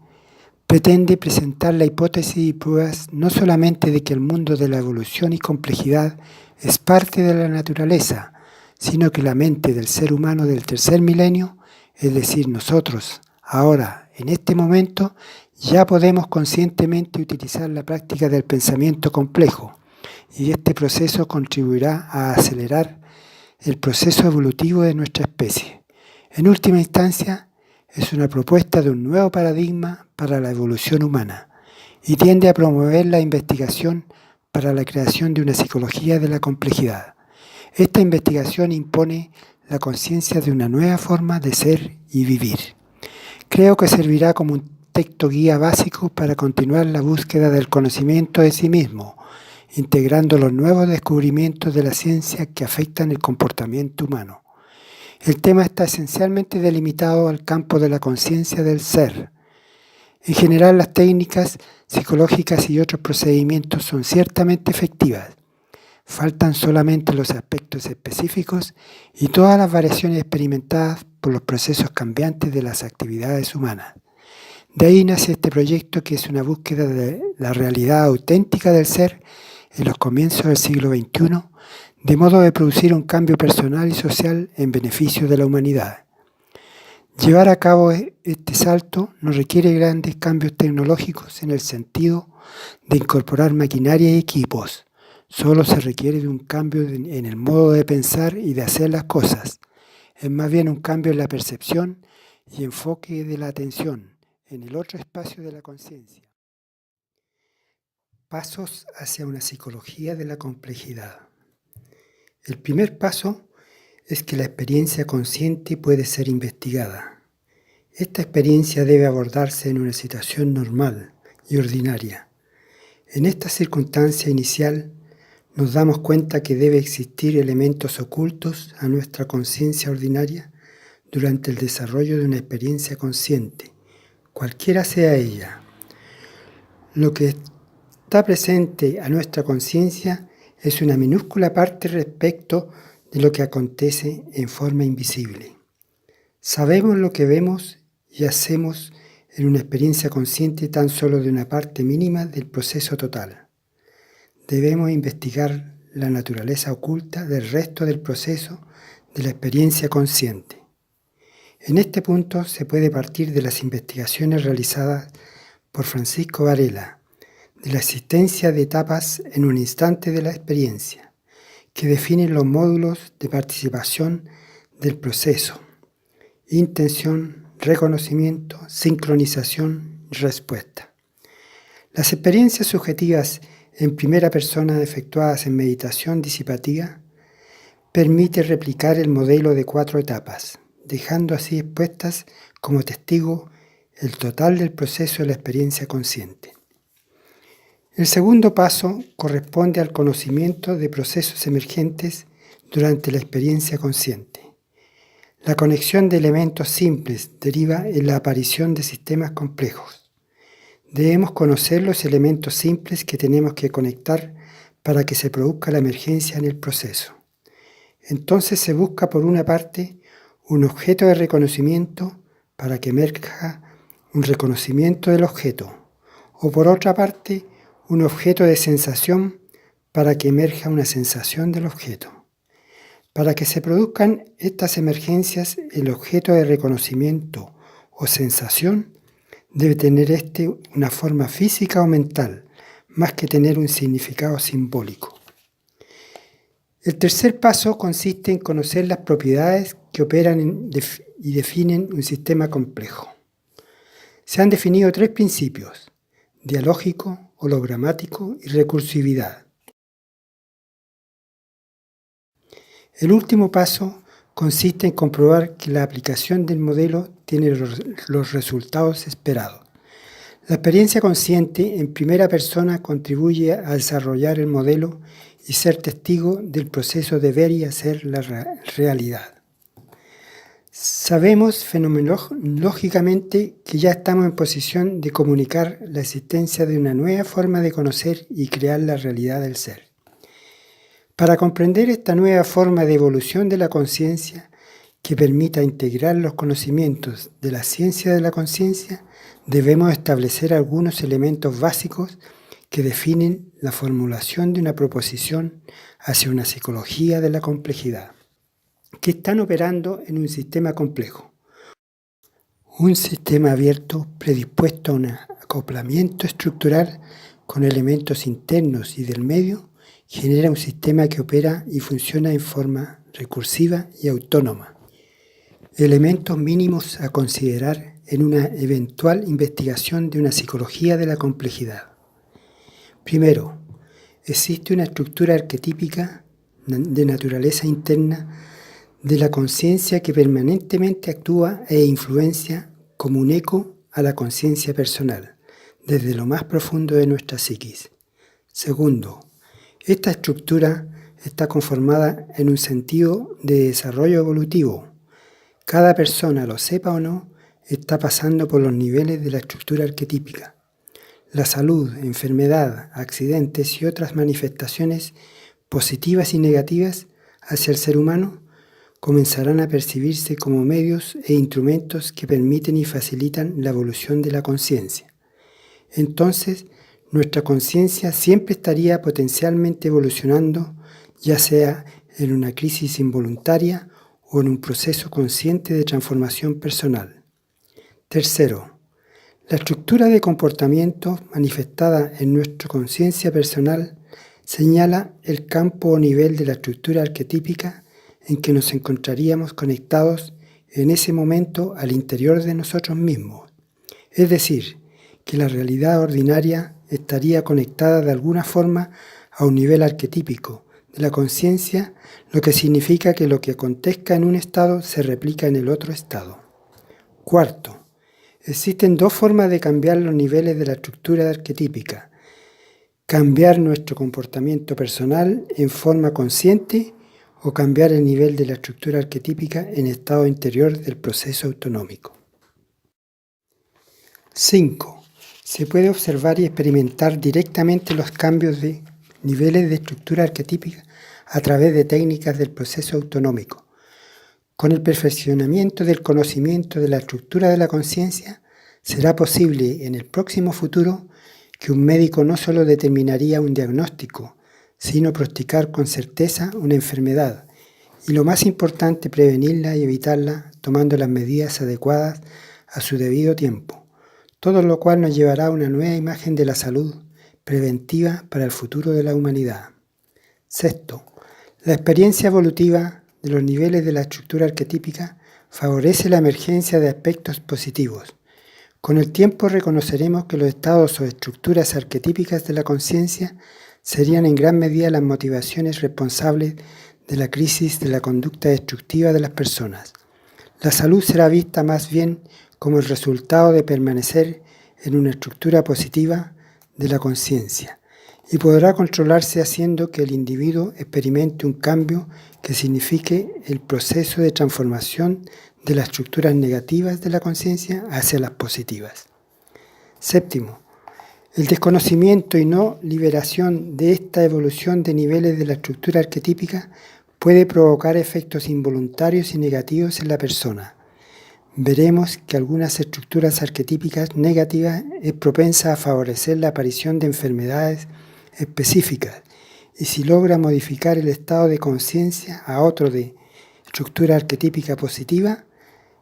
pretende presentar la hipótesis y pruebas no solamente de que el mundo de la evolución y complejidad es parte de la naturaleza, sino que la mente del ser humano del tercer milenio, es decir, nosotros, ahora, en este momento, ya podemos conscientemente utilizar la práctica del pensamiento complejo, y este proceso contribuirá a acelerar el proceso evolutivo de nuestra especie. En última instancia, es una propuesta de un nuevo paradigma para la evolución humana y tiende a promover la investigación para la creación de una psicología de la complejidad. Esta investigación impone la conciencia de una nueva forma de ser y vivir. Creo que servirá como un texto guía básico para continuar la búsqueda del conocimiento de sí mismo, integrando los nuevos descubrimientos de la ciencia que afectan el comportamiento humano. El tema está esencialmente delimitado al campo de la conciencia del ser. En general, las técnicas psicológicas y otros procedimientos son ciertamente efectivas. Faltan solamente los aspectos específicos y todas las variaciones experimentadas por los procesos cambiantes de las actividades humanas. De ahí nace este proyecto, que es una búsqueda de la realidad auténtica del ser en los comienzos del siglo XXI, de modo de producir un cambio personal y social en beneficio de la humanidad. Llevar a cabo este salto no requiere grandes cambios tecnológicos en el sentido de incorporar maquinaria y equipos. Solo se requiere de un cambio en el modo de pensar y de hacer las cosas. Es más bien un cambio en la percepción y enfoque de la atención en el otro espacio de la conciencia. Pasos hacia una psicología de la complejidad. El primer paso es que la experiencia consciente puede ser investigada. Esta experiencia debe abordarse en una situación normal y ordinaria. En esta circunstancia inicial nos damos cuenta que debe existir elementos ocultos a nuestra conciencia ordinaria durante el desarrollo de una experiencia consciente, cualquiera sea ella. Lo que está presente a nuestra conciencia es una minúscula parte respecto de lo que acontece en forma invisible. Sabemos lo que vemos y hacemos en una experiencia consciente tan solo de una parte mínima del proceso total. Debemos investigar la naturaleza oculta del resto del proceso de la experiencia consciente. En este punto se puede partir de las investigaciones realizadas por Francisco Varela, de la existencia de etapas en un instante de la experiencia, que definen los módulos de participación del proceso: intención, reconocimiento, sincronización y respuesta. Las experiencias subjetivas en primera persona efectuadas en meditación disipativa permiten replicar el modelo de 4 etapas, dejando así expuestas como testigo el total del proceso de la experiencia consciente. El segundo paso corresponde al conocimiento de procesos emergentes durante la experiencia consciente. La conexión de elementos simples deriva en la aparición de sistemas complejos. Debemos conocer los elementos simples que tenemos que conectar para que se produzca la emergencia en el proceso. Entonces se busca por una parte un objeto de reconocimiento para que emerja un reconocimiento del objeto, o por otra parte un objeto de sensación para que emerja una sensación del objeto. Para que se produzcan estas emergencias, el objeto de reconocimiento o sensación debe tener una forma física o mental, más que tener un significado simbólico. El tercer paso consiste en conocer las propiedades que operan y definen un sistema complejo. Se han definido 3 principios: dialógico, hologramático y recursividad. El último paso consiste en comprobar que la aplicación del modelo tiene los resultados esperados. La experiencia consciente en primera persona contribuye a desarrollar el modelo y ser testigo del proceso de ver y hacer la realidad. Sabemos fenomenológicamente que ya estamos en posición de comunicar la existencia de una nueva forma de conocer y crear la realidad del ser. Para comprender esta nueva forma de evolución de la conciencia, que permita integrar los conocimientos de la ciencia de la conciencia, debemos establecer algunos elementos básicos que definen la formulación de una proposición hacia una psicología de la complejidad, que están operando en un sistema complejo. Un sistema abierto predispuesto a un acoplamiento estructural con elementos internos y del medio genera un sistema que opera y funciona en forma recursiva y autónoma. Elementos mínimos a considerar en una eventual investigación de una psicología de la complejidad. Primero, existe una estructura arquetípica de naturaleza interna de la conciencia que permanentemente actúa e influencia como un eco a la conciencia personal, desde lo más profundo de nuestra psiquis. Segundo, esta estructura está conformada en un sentido de desarrollo evolutivo. Cada persona, lo sepa o no, está pasando por los niveles de la estructura arquetípica. La salud, enfermedad, accidentes y otras manifestaciones positivas y negativas hacia el ser humano comenzarán a percibirse como medios e instrumentos que permiten y facilitan la evolución de la conciencia. Entonces, nuestra conciencia siempre estaría potencialmente evolucionando, ya sea en una crisis involuntaria o en un proceso consciente de transformación personal. Tercero, la estructura de comportamiento manifestada en nuestra conciencia personal señala el campo o nivel de la estructura arquetípica en que nos encontraríamos conectados en ese momento al interior de nosotros mismos. Es decir, que la realidad ordinaria estaría conectada de alguna forma a un nivel arquetípico de la conciencia, lo que significa que lo que acontezca en un estado se replica en el otro estado. Cuarto, existen dos formas de cambiar los niveles de la estructura arquetípica: cambiar nuestro comportamiento personal en forma consciente o cambiar el nivel de la estructura arquetípica en estado interior del proceso autonómico. 5. Se puede observar y experimentar directamente los cambios de niveles de estructura arquetípica a través de técnicas del proceso autonómico. Con el perfeccionamiento del conocimiento de la estructura de la conciencia, será posible en el próximo futuro que un médico no solo determinaría un diagnóstico, sino pronosticar con certeza una enfermedad, y lo más importante, prevenirla y evitarla tomando las medidas adecuadas a su debido tiempo, todo lo cual nos llevará a una nueva imagen de la salud preventiva para el futuro de la humanidad. Sexto, la experiencia evolutiva de los niveles de la estructura arquetípica favorece la emergencia de aspectos positivos. Con el tiempo reconoceremos que los estados o estructuras arquetípicas de la conciencia serían en gran medida las motivaciones responsables de la crisis de la conducta destructiva de las personas. La salud será vista más bien como el resultado de permanecer en una estructura positiva de la conciencia y podrá controlarse haciendo que el individuo experimente un cambio que signifique el proceso de transformación de las estructuras negativas de la conciencia hacia las positivas. Séptimo, el desconocimiento y no liberación de esta evolución de niveles de la estructura arquetípica puede provocar efectos involuntarios y negativos en la persona. Veremos que algunas estructuras arquetípicas negativas es propensa a favorecer la aparición de enfermedades específicas, y si logra modificar el estado de conciencia a otro de estructura arquetípica positiva,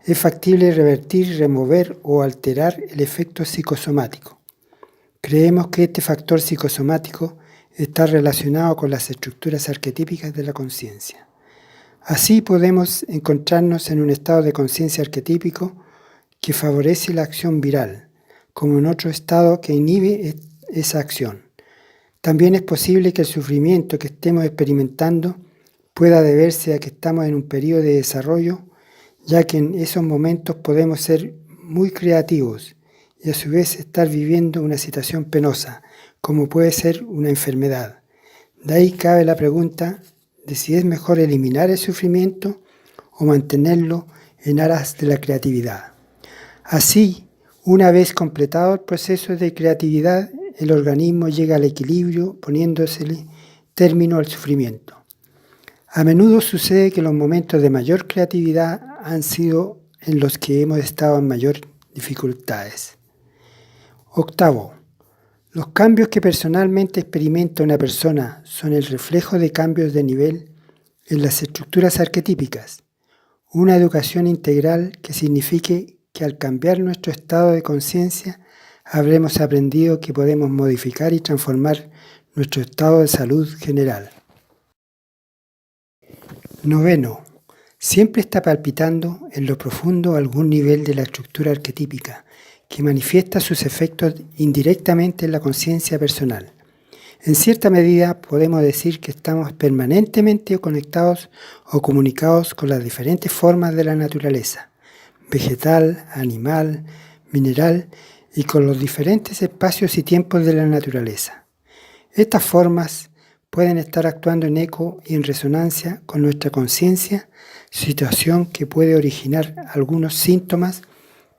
es factible revertir, remover o alterar el efecto psicosomático. Creemos que este factor psicosomático está relacionado con las estructuras arquetípicas de la conciencia. Así podemos encontrarnos en un estado de conciencia arquetípico que favorece la acción viral, como en otro estado que inhibe esa acción. También es posible que el sufrimiento que estemos experimentando pueda deberse a que estamos en un periodo de desarrollo, ya que en esos momentos podemos ser muy creativos y a su vez estar viviendo una situación penosa, como puede ser una enfermedad. De ahí cabe la pregunta de si es mejor eliminar el sufrimiento o mantenerlo en aras de la creatividad. Así, una vez completado el proceso de creatividad, el organismo llega al equilibrio poniéndosele término al sufrimiento. A menudo sucede que los momentos de mayor creatividad han sido en los que hemos estado en mayor dificultades. Octavo, los cambios que personalmente experimenta una persona son el reflejo de cambios de nivel en las estructuras arquetípicas. Una educación integral que signifique que al cambiar nuestro estado de conciencia habremos aprendido que podemos modificar y transformar nuestro estado de salud general. Noveno, siempre está palpitando en lo profundo algún nivel de la estructura arquetípica que manifiesta sus efectos indirectamente en la conciencia personal. En cierta medida podemos decir que estamos permanentemente conectados o comunicados con las diferentes formas de la naturaleza, vegetal, animal, mineral y con los diferentes espacios y tiempos de la naturaleza. Estas formas pueden estar actuando en eco y en resonancia con nuestra conciencia, situación que puede originar algunos síntomas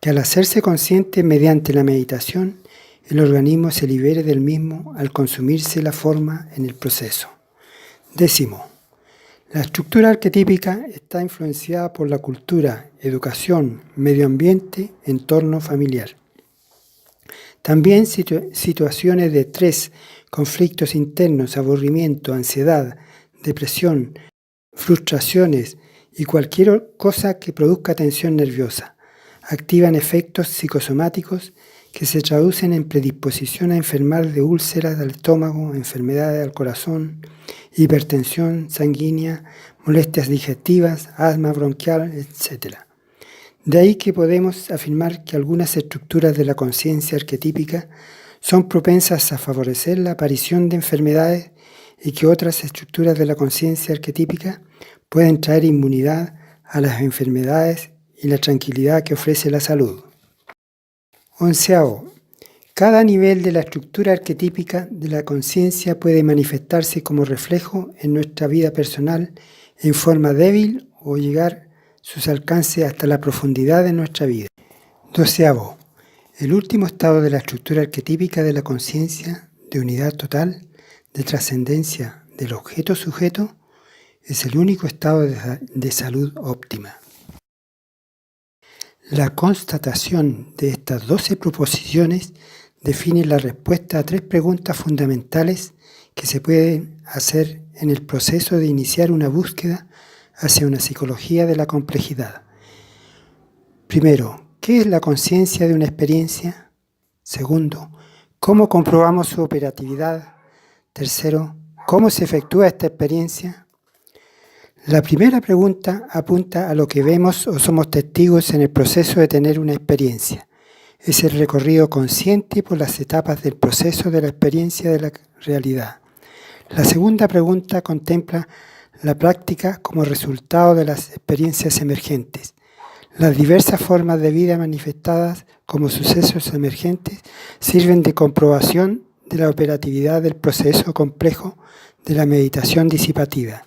que al hacerse consciente mediante la meditación, el organismo se libere del mismo al consumirse la forma en el proceso. Décimo, La estructura arquetípica está influenciada por la cultura, educación, medio ambiente, entorno familiar. También situaciones de estrés, conflictos internos, aburrimiento, ansiedad, depresión, frustraciones y cualquier cosa que produzca tensión nerviosa. Activan efectos psicosomáticos que se traducen en predisposición a enfermar de úlceras del estómago, enfermedades del corazón, hipertensión sanguínea, molestias digestivas, asma bronquial, etc. De ahí que podemos afirmar que algunas estructuras de la conciencia arquetípica son propensas a favorecer la aparición de enfermedades y que otras estructuras de la conciencia arquetípica pueden traer inmunidad a las enfermedades y la tranquilidad que ofrece la salud. 11. Cada nivel de la estructura arquetípica de la conciencia puede manifestarse como reflejo en nuestra vida personal en forma débil o llegar sus alcances hasta la profundidad de nuestra vida. 12. El último estado de la estructura arquetípica de la conciencia, de unidad total, de trascendencia del objeto-sujeto, es el único estado de salud óptima. La constatación de estas 12 proposiciones define la respuesta a 3 preguntas fundamentales que se pueden hacer en el proceso de iniciar una búsqueda hacia una psicología de la complejidad. Primero, ¿qué es la conciencia de una experiencia? Segundo, ¿cómo comprobamos su operatividad? Tercero, ¿cómo se efectúa esta experiencia? La primera pregunta apunta a lo que vemos o somos testigos en el proceso de tener una experiencia. Es el recorrido consciente por las etapas del proceso de la experiencia de la realidad. La segunda pregunta contempla la práctica como resultado de las experiencias emergentes. Las diversas formas de vida manifestadas como sucesos emergentes sirven de comprobación de la operatividad del proceso complejo de la meditación disipativa.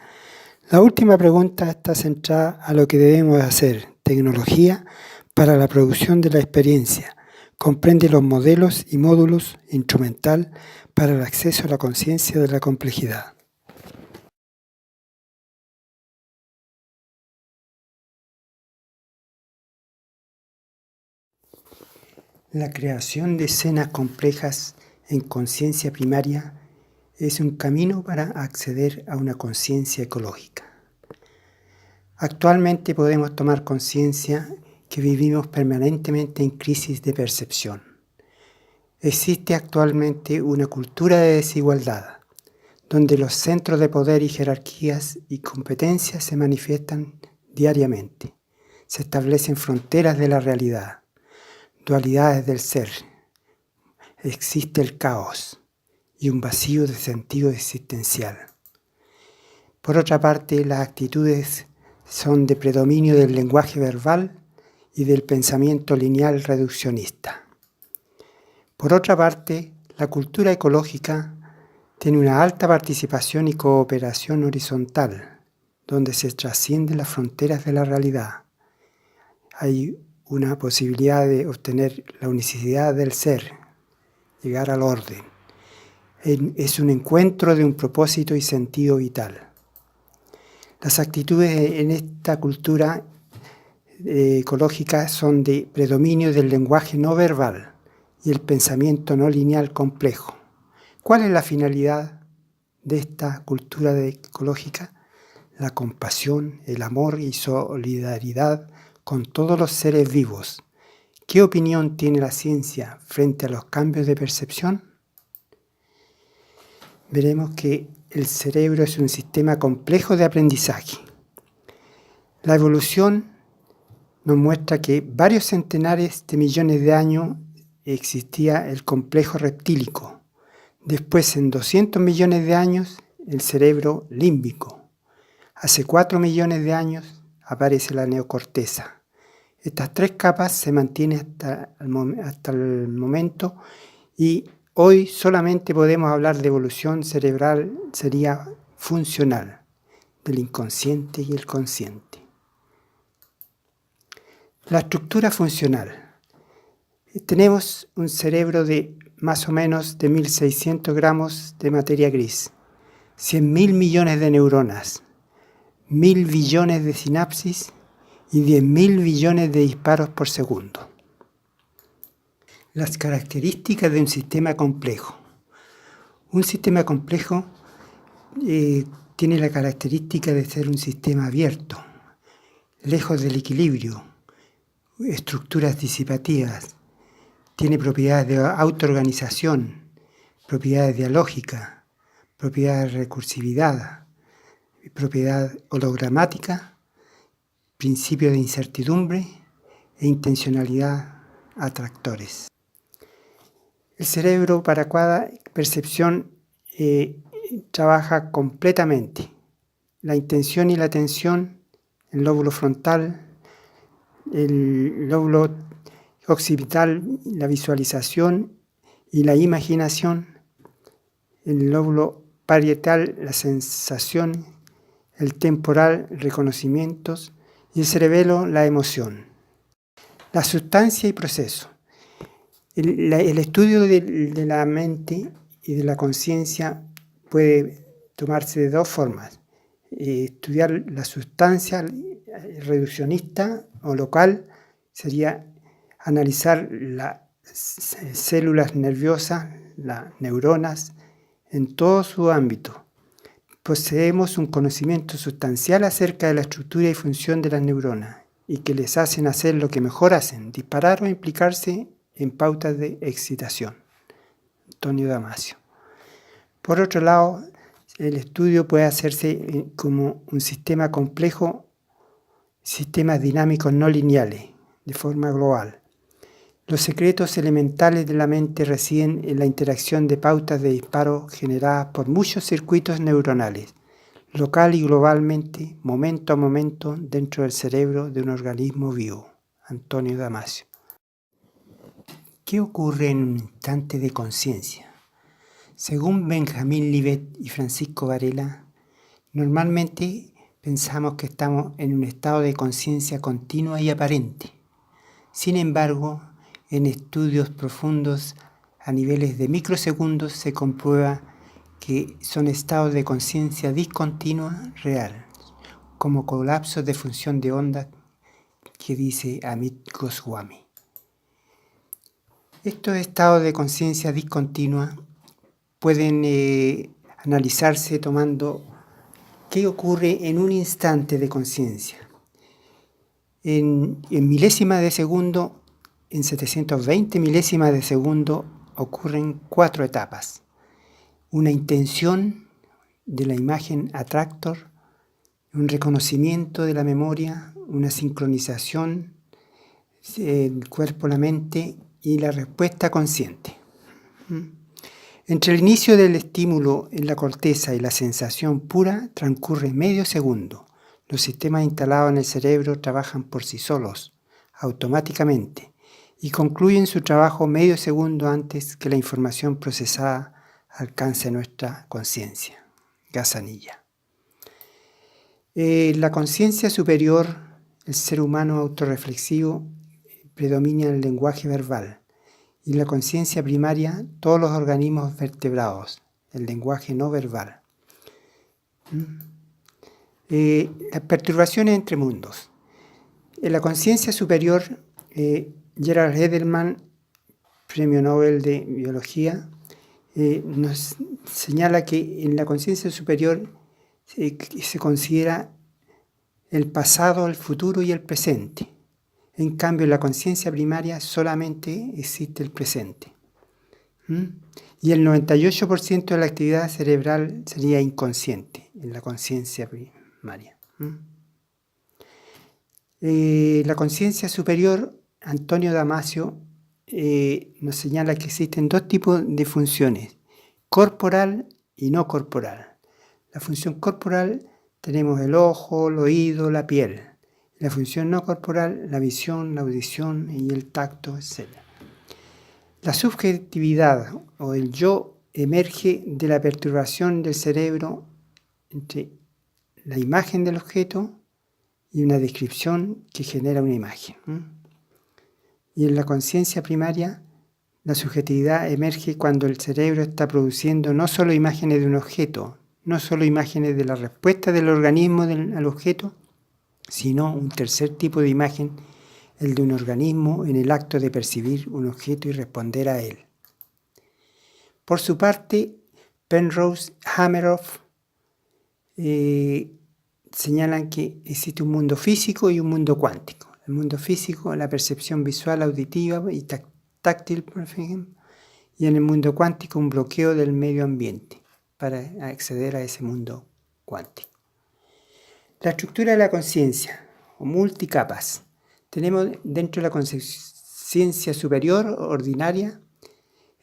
La última pregunta está centrada a lo que debemos hacer, tecnología, para la producción de la experiencia. Comprende los modelos y módulos instrumental para el acceso a la conciencia de la complejidad. La creación de escenas complejas en conciencia primaria es un camino para acceder a una conciencia ecológica. Actualmente podemos tomar conciencia que vivimos permanentemente en crisis de percepción. Existe actualmente una cultura de desigualdad, donde los centros de poder y jerarquías y competencias se manifiestan diariamente. Se establecen fronteras de la realidad, dualidades del ser. Existe el caos y un vacío de sentido existencial. Por otra parte, las actitudes son de predominio del lenguaje verbal y del pensamiento lineal reduccionista. Por otra parte, la cultura ecológica tiene una alta participación y cooperación horizontal, donde se trascienden las fronteras de la realidad. Hay una posibilidad de obtener la unicidad del ser, llegar al orden. Es un encuentro de un propósito y sentido vital. Las actitudes en esta cultura ecológica son de predominio del lenguaje no verbal y el pensamiento no lineal complejo. ¿Cuál es la finalidad de esta cultura ecológica? La compasión, el amor y solidaridad con todos los seres vivos. ¿Qué opinión tiene la ciencia frente a los cambios de percepción? Veremos que el cerebro es un sistema complejo de aprendizaje. La evolución nos muestra que varios centenares de millones de años existía el complejo reptílico. Después, en 200 millones de años, el cerebro límbico. Hace 4 millones de años aparece la neocorteza. Estas 3 capas se mantienen hasta el momento y hoy solamente podemos hablar de evolución cerebral, sería funcional, del inconsciente y el consciente. La estructura funcional. Tenemos un cerebro de más o menos de 1.600 gramos de materia gris, 100.000 millones de neuronas, 1000 billones de sinapsis y 10.000 billones de disparos por segundo. Las características de un sistema complejo. Un sistema complejo tiene la característica de ser un sistema abierto, lejos del equilibrio, estructuras disipativas, tiene propiedades de autoorganización, propiedades dialógicas, propiedades de recursividad, propiedad hologramática, principio de incertidumbre e intencionalidad atractores. El cerebro para cada percepción trabaja completamente. La intención y la atención, el lóbulo frontal, el lóbulo occipital, la visualización y la imaginación, el lóbulo parietal, la sensación, el temporal, reconocimientos, y el cerebelo, la emoción. La sustancia y proceso. El estudio de la mente y de la conciencia puede tomarse de dos formas. Estudiar la sustancia reduccionista o local sería analizar las células nerviosas, las neuronas, en todo su ámbito. Poseemos un conocimiento sustancial acerca de la estructura y función de las neuronas y que les hacen hacer lo que mejor hacen, disparar o implicarse en pautas de excitación. Antonio Damasio. Por otro lado, el estudio puede hacerse como un sistema complejo, sistemas dinámicos no lineales, de forma global. Los secretos elementales de la mente residen en la interacción de pautas de disparo generadas por muchos circuitos neuronales, local y globalmente, momento a momento, dentro del cerebro de un organismo vivo. Antonio Damasio. ¿Qué ocurre en un instante de conciencia? Según Benjamín Libet y Francisco Varela, normalmente pensamos que estamos en un estado de conciencia continua y aparente. Sin embargo, en estudios profundos a niveles de microsegundos se comprueba que son estados de conciencia discontinua real, como colapsos de función de onda que dice Amit Goswami. Estos estados de conciencia discontinua pueden analizarse tomando qué ocurre en un instante de conciencia. En milésimas de segundo, en 720 milésimas de segundo, ocurren 4 etapas. Una intención de la imagen atractor, un reconocimiento de la memoria, una sincronización del cuerpo, la mente y la respuesta consciente. Entre el inicio del estímulo en la corteza y la sensación pura transcurre medio segundo. Los sistemas instalados en el cerebro trabajan por sí solos, automáticamente, y concluyen su trabajo medio segundo antes que la información procesada alcance nuestra conciencia. Gazzanilla. La conciencia superior, el ser humano autorreflexivo, predomina en el lenguaje verbal. Y la conciencia primaria, todos los organismos vertebrados, el lenguaje no verbal. Las perturbaciones entre mundos. En la conciencia superior, Gerald Edelman, Premio Nobel de Biología, nos señala que en la conciencia superior se considera el pasado, el futuro y el presente. En cambio, en la conciencia primaria solamente existe el presente. Y el 98% de la actividad cerebral sería inconsciente en la conciencia primaria. La conciencia superior, Antonio Damasio, nos señala que existen 2 tipos de funciones, corporal y no corporal. La función corporal tenemos el ojo, el oído, la piel. La función no corporal, la visión, la audición y el tacto, etc. La subjetividad o el yo emerge de la perturbación del cerebro entre la imagen del objeto y una descripción que genera una imagen. Y en la conciencia primaria, la subjetividad emerge cuando el cerebro está produciendo no solo imágenes de un objeto, no solo imágenes de la respuesta del organismo al objeto, sino un tercer tipo de imagen, el de un organismo en el acto de percibir un objeto y responder a él. Por su parte, Penrose y Hameroff señalan que existe un mundo físico y un mundo cuántico. El mundo físico, la percepción visual, auditiva y táctil, por ejemplo, y en el mundo cuántico un bloqueo del medio ambiente para acceder a ese mundo cuántico. La estructura de la conciencia, o multicapas. Tenemos dentro de la conciencia superior, ordinaria,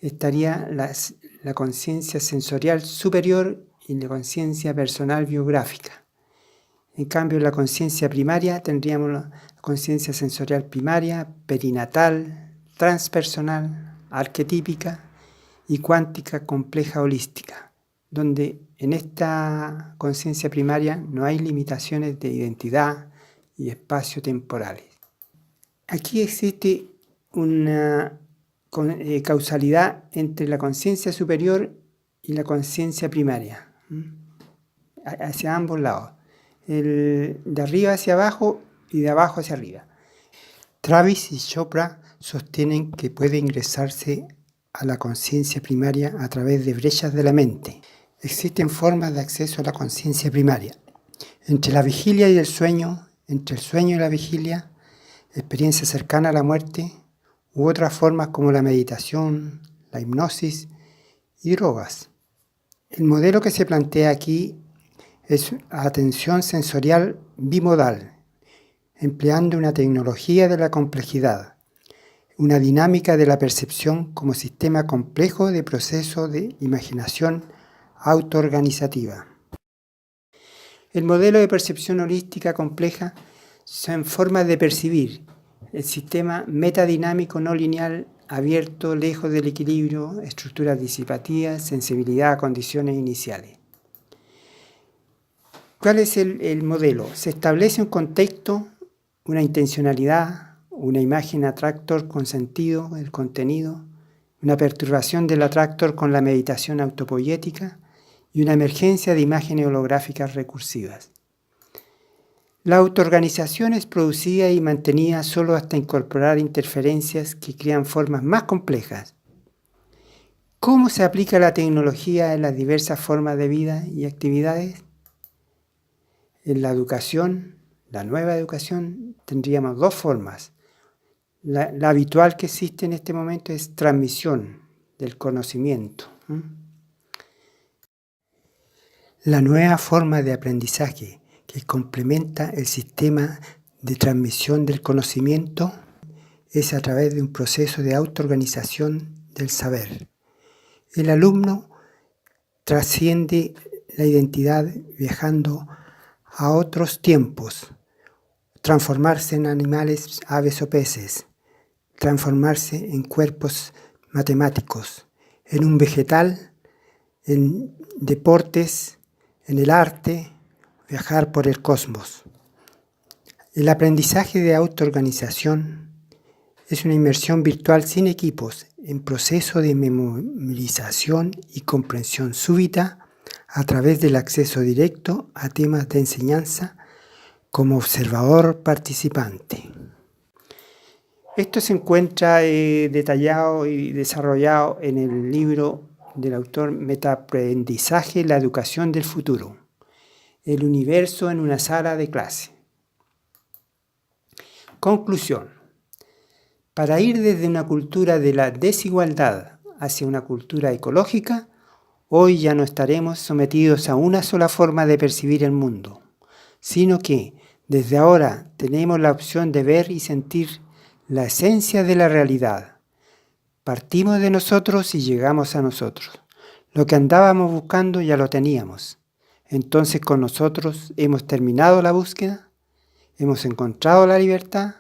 estaría la conciencia sensorial superior y la conciencia personal biográfica. En cambio, la conciencia primaria tendríamos la conciencia sensorial primaria, perinatal, transpersonal, arquetípica y cuántica compleja holística, donde en esta conciencia primaria no hay limitaciones de identidad y espacio temporales. Aquí existe una causalidad entre la conciencia superior y la conciencia primaria, hacia ambos lados, de arriba hacia abajo y de abajo hacia arriba. Travis y Chopra sostienen que puede ingresarse a la conciencia primaria a través de brechas de la mente. Existen formas de acceso a la conciencia primaria. Entre la vigilia y el sueño, entre el sueño y la vigilia, experiencia cercana a la muerte, u otras formas como la meditación, la hipnosis y drogas. El modelo que se plantea aquí es atención sensorial bimodal, empleando una tecnología de la complejidad, una dinámica de la percepción como sistema complejo de proceso de imaginación autoorganizativa. El modelo de percepción holística compleja son formas de percibir, el sistema metadinámico no lineal, abierto, lejos del equilibrio, estructuras disipativas, sensibilidad a condiciones iniciales. ¿Cuál es el modelo? Se establece un contexto, una intencionalidad, una imagen atractor con sentido, el contenido, una perturbación del atractor con la meditación autopoética y una emergencia de imágenes holográficas recursivas. La autoorganización es producida y mantenida solo hasta incorporar interferencias que crean formas más complejas. ¿Cómo se aplica la tecnología en las diversas formas de vida y actividades? En la educación, la nueva educación, tendríamos dos formas. La habitual que existe en este momento es transmisión del conocimiento. La nueva forma de aprendizaje que complementa el sistema de transmisión del conocimiento es a través de un proceso de autoorganización del saber. El alumno trasciende la identidad viajando a otros tiempos, transformarse en animales, aves o peces, transformarse en cuerpos matemáticos, en un vegetal, en deportes, en el arte, viajar por el cosmos. El aprendizaje de autoorganización es una inmersión virtual sin equipos, en proceso de memorización y comprensión súbita a través del acceso directo a temas de enseñanza como observador participante. Esto se encuentra detallado y desarrollado en el libro del autor Metaaprendizaje, la educación del futuro. El universo en una sala de clase. Conclusión. Para ir desde una cultura de la desigualdad hacia una cultura ecológica, hoy ya no estaremos sometidos a una sola forma de percibir el mundo, sino que desde ahora tenemos la opción de ver y sentir la esencia de la realidad. Partimos de nosotros y llegamos a nosotros. Lo que andábamos buscando ya lo teníamos. Entonces con nosotros hemos terminado la búsqueda, hemos encontrado la libertad,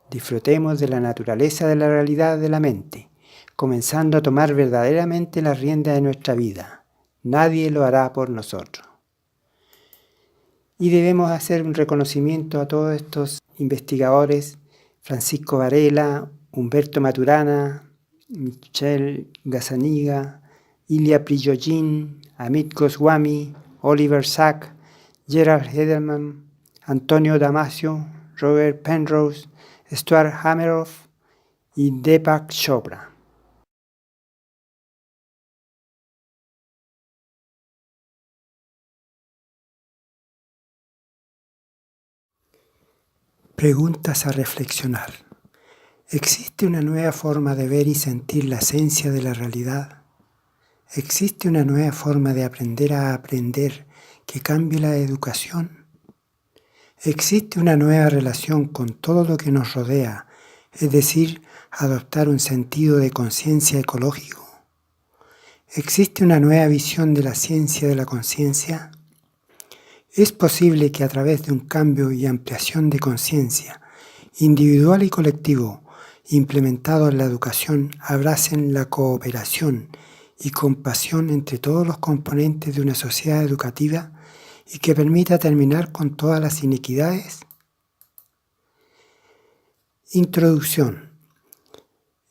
disfrutemos de la naturaleza de la realidad de la mente, comenzando a tomar verdaderamente la rienda de nuestra vida. Nadie lo hará por nosotros. Y debemos hacer un reconocimiento a todos estos investigadores, Francisco Varela, Humberto Maturana, Michel Gazzaniga, Ilya Prigogine, Amit Goswami, Oliver Sacks, Gerald Edelman, Antonio Damasio, Robert Penrose, Stuart Hameroff y Deepak Chopra. Preguntas a reflexionar. ¿Existe una nueva forma de ver y sentir la esencia de la realidad? ¿Existe una nueva forma de aprender a aprender que cambie la educación? ¿Existe una nueva relación con todo lo que nos rodea, es decir, adoptar un sentido de conciencia ecológico? ¿Existe una nueva visión de la ciencia de la conciencia? ¿Es posible que a través de un cambio y ampliación de conciencia, individual y colectivo, implementado en la educación, abracen la cooperación y compasión entre todos los componentes de una sociedad educativa y que permita terminar con todas las inequidades? Introducción.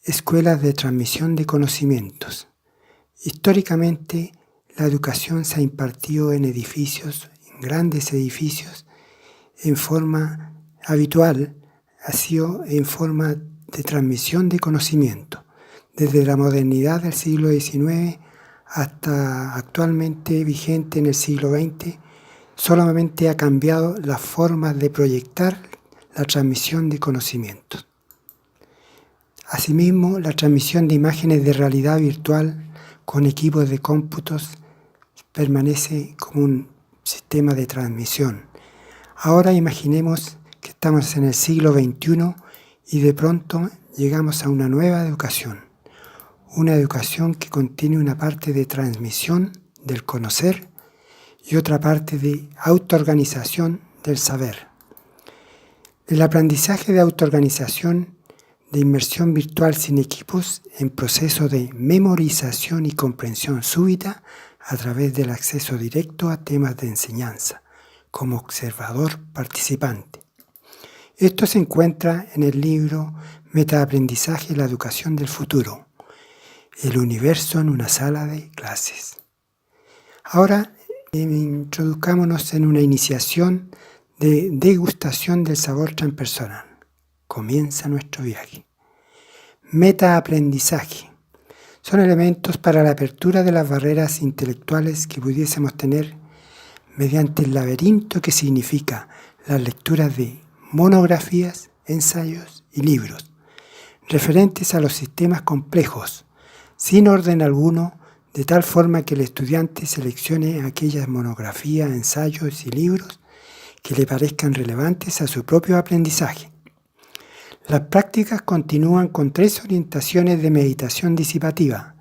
Escuelas de transmisión de conocimientos. Históricamente, la educación se ha impartido en edificios, en grandes edificios, en forma habitual, ha sido en forma de transmisión de conocimiento, desde la modernidad del siglo XIX hasta actualmente vigente en el siglo XX, solamente ha cambiado la forma de proyectar la transmisión de conocimientos. Asimismo, la transmisión de imágenes de realidad virtual con equipos de cómputos permanece como un sistema de transmisión. Ahora imaginemos que estamos en el siglo XXI y de pronto llegamos a una nueva educación. Una educación que contiene una parte de transmisión del conocer y otra parte de autoorganización del saber. El aprendizaje de autoorganización, de inmersión virtual sin equipos, en proceso de memorización y comprensión súbita a través del acceso directo a temas de enseñanza, como observador participante. Esto se encuentra en el libro Metaaprendizaje y la educación del futuro, el universo en una sala de clases. Ahora introduzcámonos en una iniciación de degustación del sabor transpersonal. Comienza nuestro viaje. Metaaprendizaje. Son elementos para la apertura de las barreras intelectuales que pudiésemos tener mediante el laberinto que significa las lecturas de monografías, ensayos y libros, referentes a los sistemas complejos, sin orden alguno, de tal forma que el estudiante seleccione aquellas monografías, ensayos y libros que le parezcan relevantes a su propio aprendizaje. Las prácticas continúan con 3 orientaciones de meditación disipativa: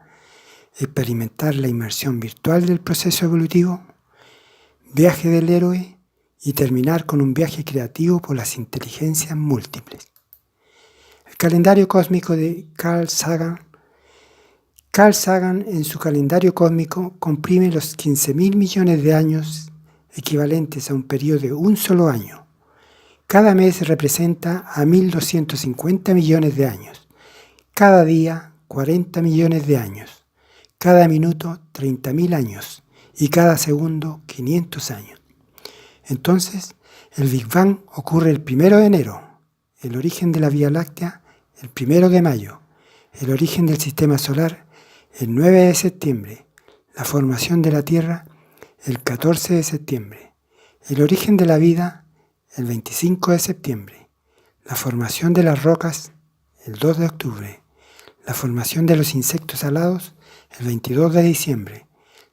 experimentar la inmersión virtual del proceso evolutivo, viaje del héroe y terminar con un viaje creativo por las inteligencias múltiples. El calendario cósmico de Carl Sagan. Carl Sagan, en su calendario cósmico, comprime los 15.000 millones de años equivalentes a un periodo de un solo año. Cada mes representa a 1.250 millones de años. Cada día, 40 millones de años. Cada minuto, 30.000 años. Y cada segundo, 500 años. Entonces, el Big Bang ocurre el 1 de enero. El origen de la Vía Láctea, el 1 de mayo. El origen del Sistema Solar, el 9 de septiembre. La formación de la Tierra, el 14 de septiembre. El origen de la vida, el 25 de septiembre. La formación de las rocas, el 2 de octubre. La formación de los insectos alados, el 22 de diciembre.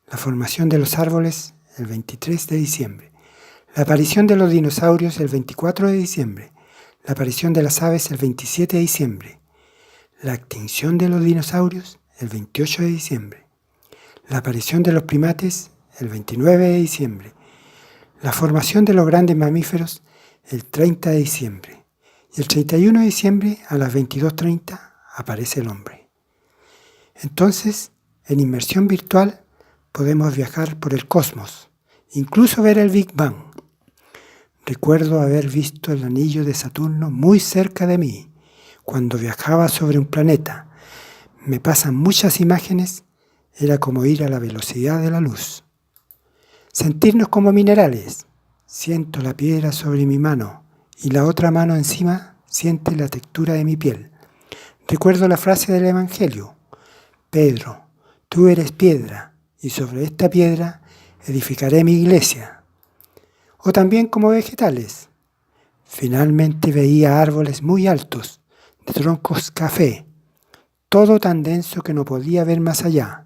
La formación de los árboles, el 23 de diciembre. La aparición de los dinosaurios, el 24 de diciembre. La aparición de las aves, el 27 de diciembre. La extinción de los dinosaurios, el 28 de diciembre. La aparición de los primates, el 29 de diciembre. La formación de los grandes mamíferos, el 30 de diciembre. Y el 31 de diciembre, a las 22:30, aparece el hombre. Entonces, en inmersión virtual, podemos viajar por el cosmos, incluso ver el Big Bang. Recuerdo haber visto el anillo de Saturno muy cerca de mí, cuando viajaba sobre un planeta. Me pasan muchas imágenes, era como ir a la velocidad de la luz. Sentirnos como minerales. Siento la piedra sobre mi mano y la otra mano encima siente la textura de mi piel. Recuerdo la frase del Evangelio: Pedro, tú eres piedra y sobre esta piedra edificaré mi iglesia. O también como vegetales. Finalmente veía árboles muy altos, de troncos café, todo tan denso que no podía ver más allá.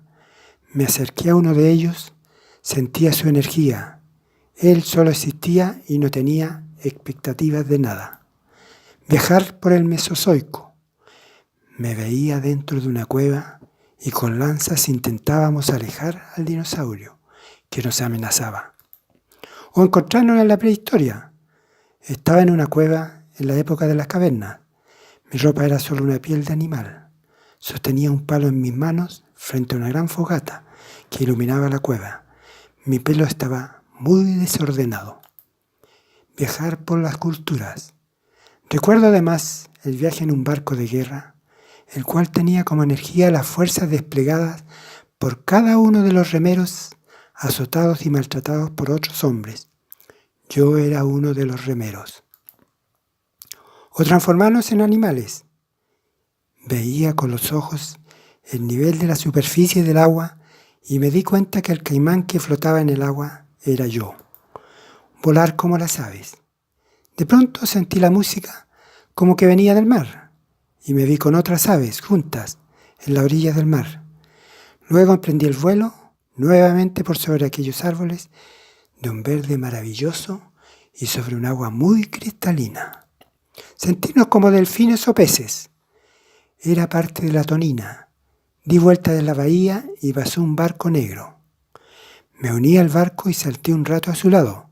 Me acerqué a uno de ellos, sentía su energía. Él solo existía y no tenía expectativas de nada. Viajar por el Mesozoico. Me veía dentro de una cueva y con lanzas intentábamos alejar al dinosaurio que nos amenazaba. O encontrarnos en la prehistoria. Estaba en una cueva en la época de las cavernas. Mi ropa era solo una piel de animal. Sostenía un palo en mis manos frente a una gran fogata que iluminaba la cueva. Mi pelo estaba muy desordenado. Viajar por las culturas. Recuerdo además el viaje en un barco de guerra, el cual tenía como energía las fuerzas desplegadas por cada uno de los remeros azotados y maltratados por otros hombres. Yo era uno de los remeros. O transformarnos en animales. Veía con los ojos el nivel de la superficie del agua y me di cuenta que el caimán que flotaba en el agua era yo. Volar como las aves. De pronto sentí la música como que venía del mar y me vi con otras aves juntas en la orilla del mar. Luego emprendí el vuelo nuevamente por sobre aquellos árboles de un verde maravilloso y sobre un agua muy cristalina. Sentirnos como delfines o peces. Era parte de la tonina. Di vuelta de la bahía y pasó un barco negro. Me uní al barco y salté un rato a su lado,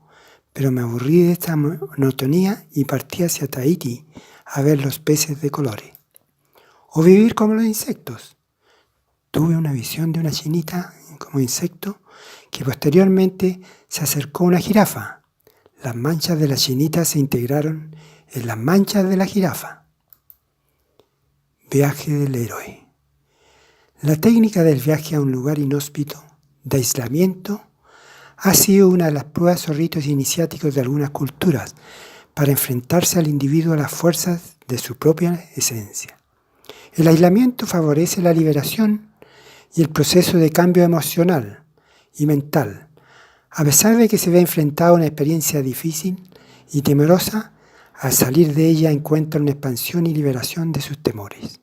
pero me aburrí de esta monotonía y partí hacia Tahití a ver los peces de colores. O vivir como los insectos. Tuve una visión de una chinita como insecto que posteriormente se acercó a una jirafa. Las manchas de la chinita se integraron en las manchas de la jirafa. Viaje del héroe. La técnica del viaje a un lugar inhóspito, de aislamiento, ha sido una de las pruebas o ritos iniciáticos de algunas culturas para enfrentarse al individuo a las fuerzas de su propia esencia. El aislamiento favorece la liberación y el proceso de cambio emocional y mental. A pesar de que se ve enfrentado a una experiencia difícil y temerosa, al salir de ella encuentra una expansión y liberación de sus temores.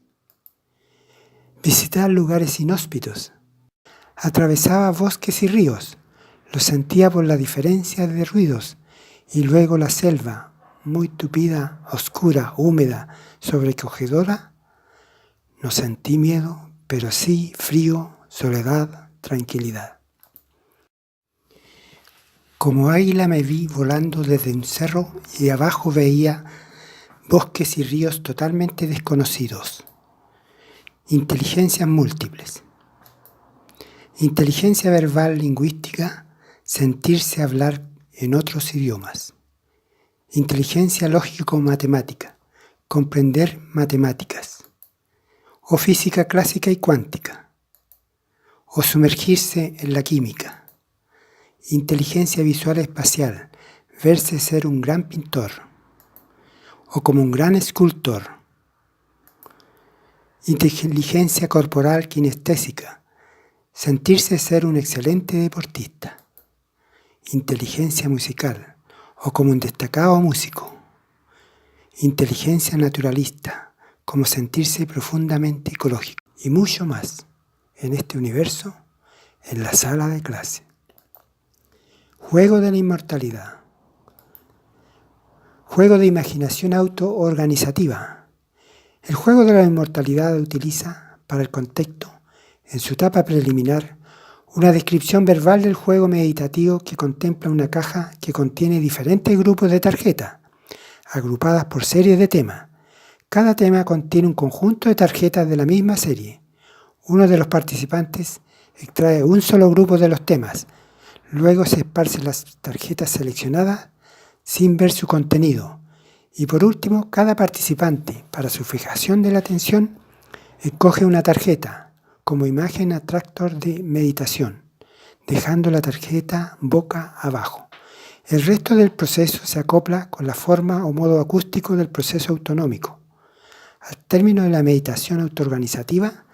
Visitar lugares inhóspitos. Atravesaba bosques y ríos. Lo sentía por la diferencia de ruidos. Y luego la selva, muy tupida, oscura, húmeda, sobrecogedora. No sentí miedo, pero sí frío, soledad, tranquilidad. Como águila me vi volando desde un cerro y abajo veía bosques y ríos totalmente desconocidos. Inteligencias múltiples. Inteligencia verbal lingüística, sentirse hablar en otros idiomas. Inteligencia lógico-matemática, comprender matemáticas. O física clásica y cuántica. O sumergirse en la química. Inteligencia visual espacial, verse ser un gran pintor. O como un gran escultor. Inteligencia corporal kinestésica, sentirse ser un excelente deportista. Inteligencia musical, o como un destacado músico. Inteligencia naturalista, como sentirse profundamente ecológico. Y mucho más en este universo, en la sala de clase. Juego de la inmortalidad. Juego de imaginación autoorganizativa. El juego de la inmortalidad utiliza, para el contexto, en su etapa preliminar, una descripción verbal del juego meditativo que contempla una caja que contiene diferentes grupos de tarjetas, agrupadas por series de temas. Cada tema contiene un conjunto de tarjetas de la misma serie. Uno de los participantes extrae un solo grupo de los temas. Luego se esparcen las tarjetas seleccionadas sin ver su contenido. Y por último, cada participante, para su fijación de la atención, escoge una tarjeta como imagen atractor de meditación, dejando la tarjeta boca abajo. El resto del proceso se acopla con la forma o modo acústico del proceso autonómico. Al término de la meditación autoorganizativa,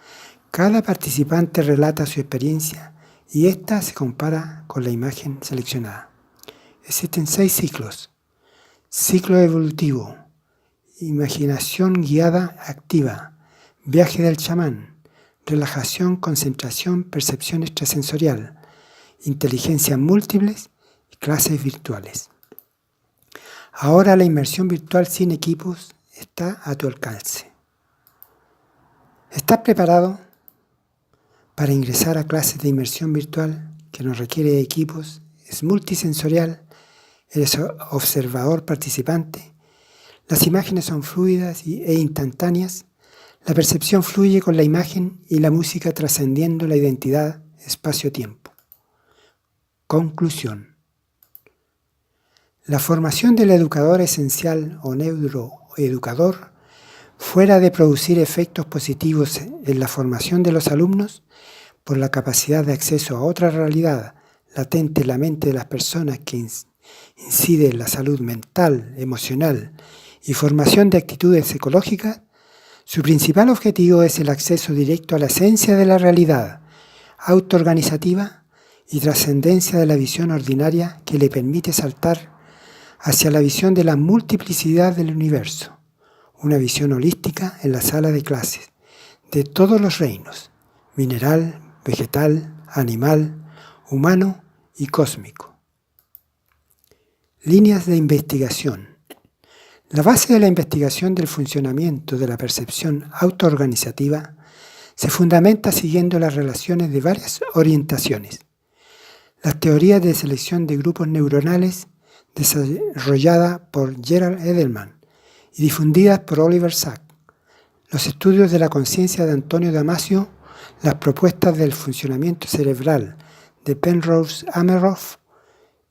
cada participante relata su experiencia y ésta se compara con la imagen seleccionada. Existen 6 ciclos. Ciclo evolutivo, imaginación guiada activa, viaje del chamán, relajación, concentración, percepción extrasensorial, inteligencias múltiples y clases virtuales. Ahora la inmersión virtual sin equipos está a tu alcance. ¿Estás preparado para ingresar a clases de inmersión virtual que no requiere equipos? Es multisensorial, eres observador participante, las imágenes son fluidas e instantáneas, la percepción fluye con la imagen y la música trascendiendo la identidad espacio-tiempo. Conclusión. La formación del educador esencial o neuroeducador, fuera de producir efectos positivos en la formación de los alumnos, por la capacidad de acceso a otra realidad latente en la mente de las personas que incide en la salud mental, emocional y formación de actitudes ecológicas, su principal objetivo es el acceso directo a la esencia de la realidad, autoorganizativa y trascendencia de la visión ordinaria que le permite saltar hacia la visión de la multiplicidad del universo, una visión holística en la sala de clases, de todos los reinos, mineral, vegetal, animal, humano y cósmico. Líneas de investigación. La base de la investigación del funcionamiento de la percepción autoorganizativa se fundamenta siguiendo las relaciones de varias orientaciones. Las teorías de selección de grupos neuronales desarrollada por Gerald Edelman y difundidas por Oliver Sacks, los estudios de la conciencia de Antonio Damasio, las propuestas del funcionamiento cerebral de Penrose Ameroff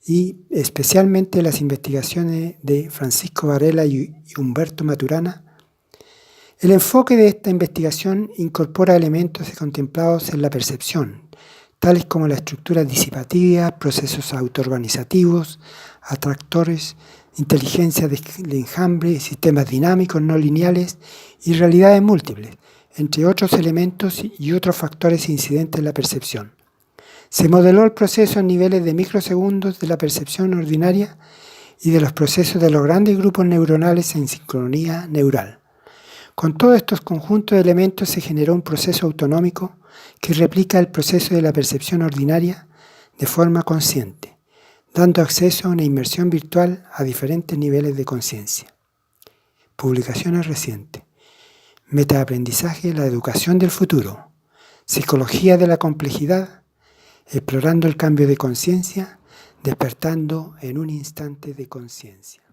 y especialmente las investigaciones de Francisco Varela y Humberto Maturana. El enfoque de esta investigación incorpora elementos contemplados en la percepción, tales como la estructura disipativa, procesos autoorganizativos, atractores, inteligencia de enjambre, sistemas dinámicos no lineales y realidades múltiples, entre otros elementos y otros factores incidentes en la percepción. Se modeló el proceso en niveles de microsegundos de la percepción ordinaria y de los procesos de los grandes grupos neuronales en sincronía neural. Con todos estos conjuntos de elementos se generó un proceso autonómico que replica el proceso de la percepción ordinaria de forma consciente, dando acceso a una inmersión virtual a diferentes niveles de conciencia. Publicaciones recientes. Metaaprendizaje, la educación del futuro. Psicología de la complejidad, explorando el cambio de conciencia, despertando en un instante de conciencia.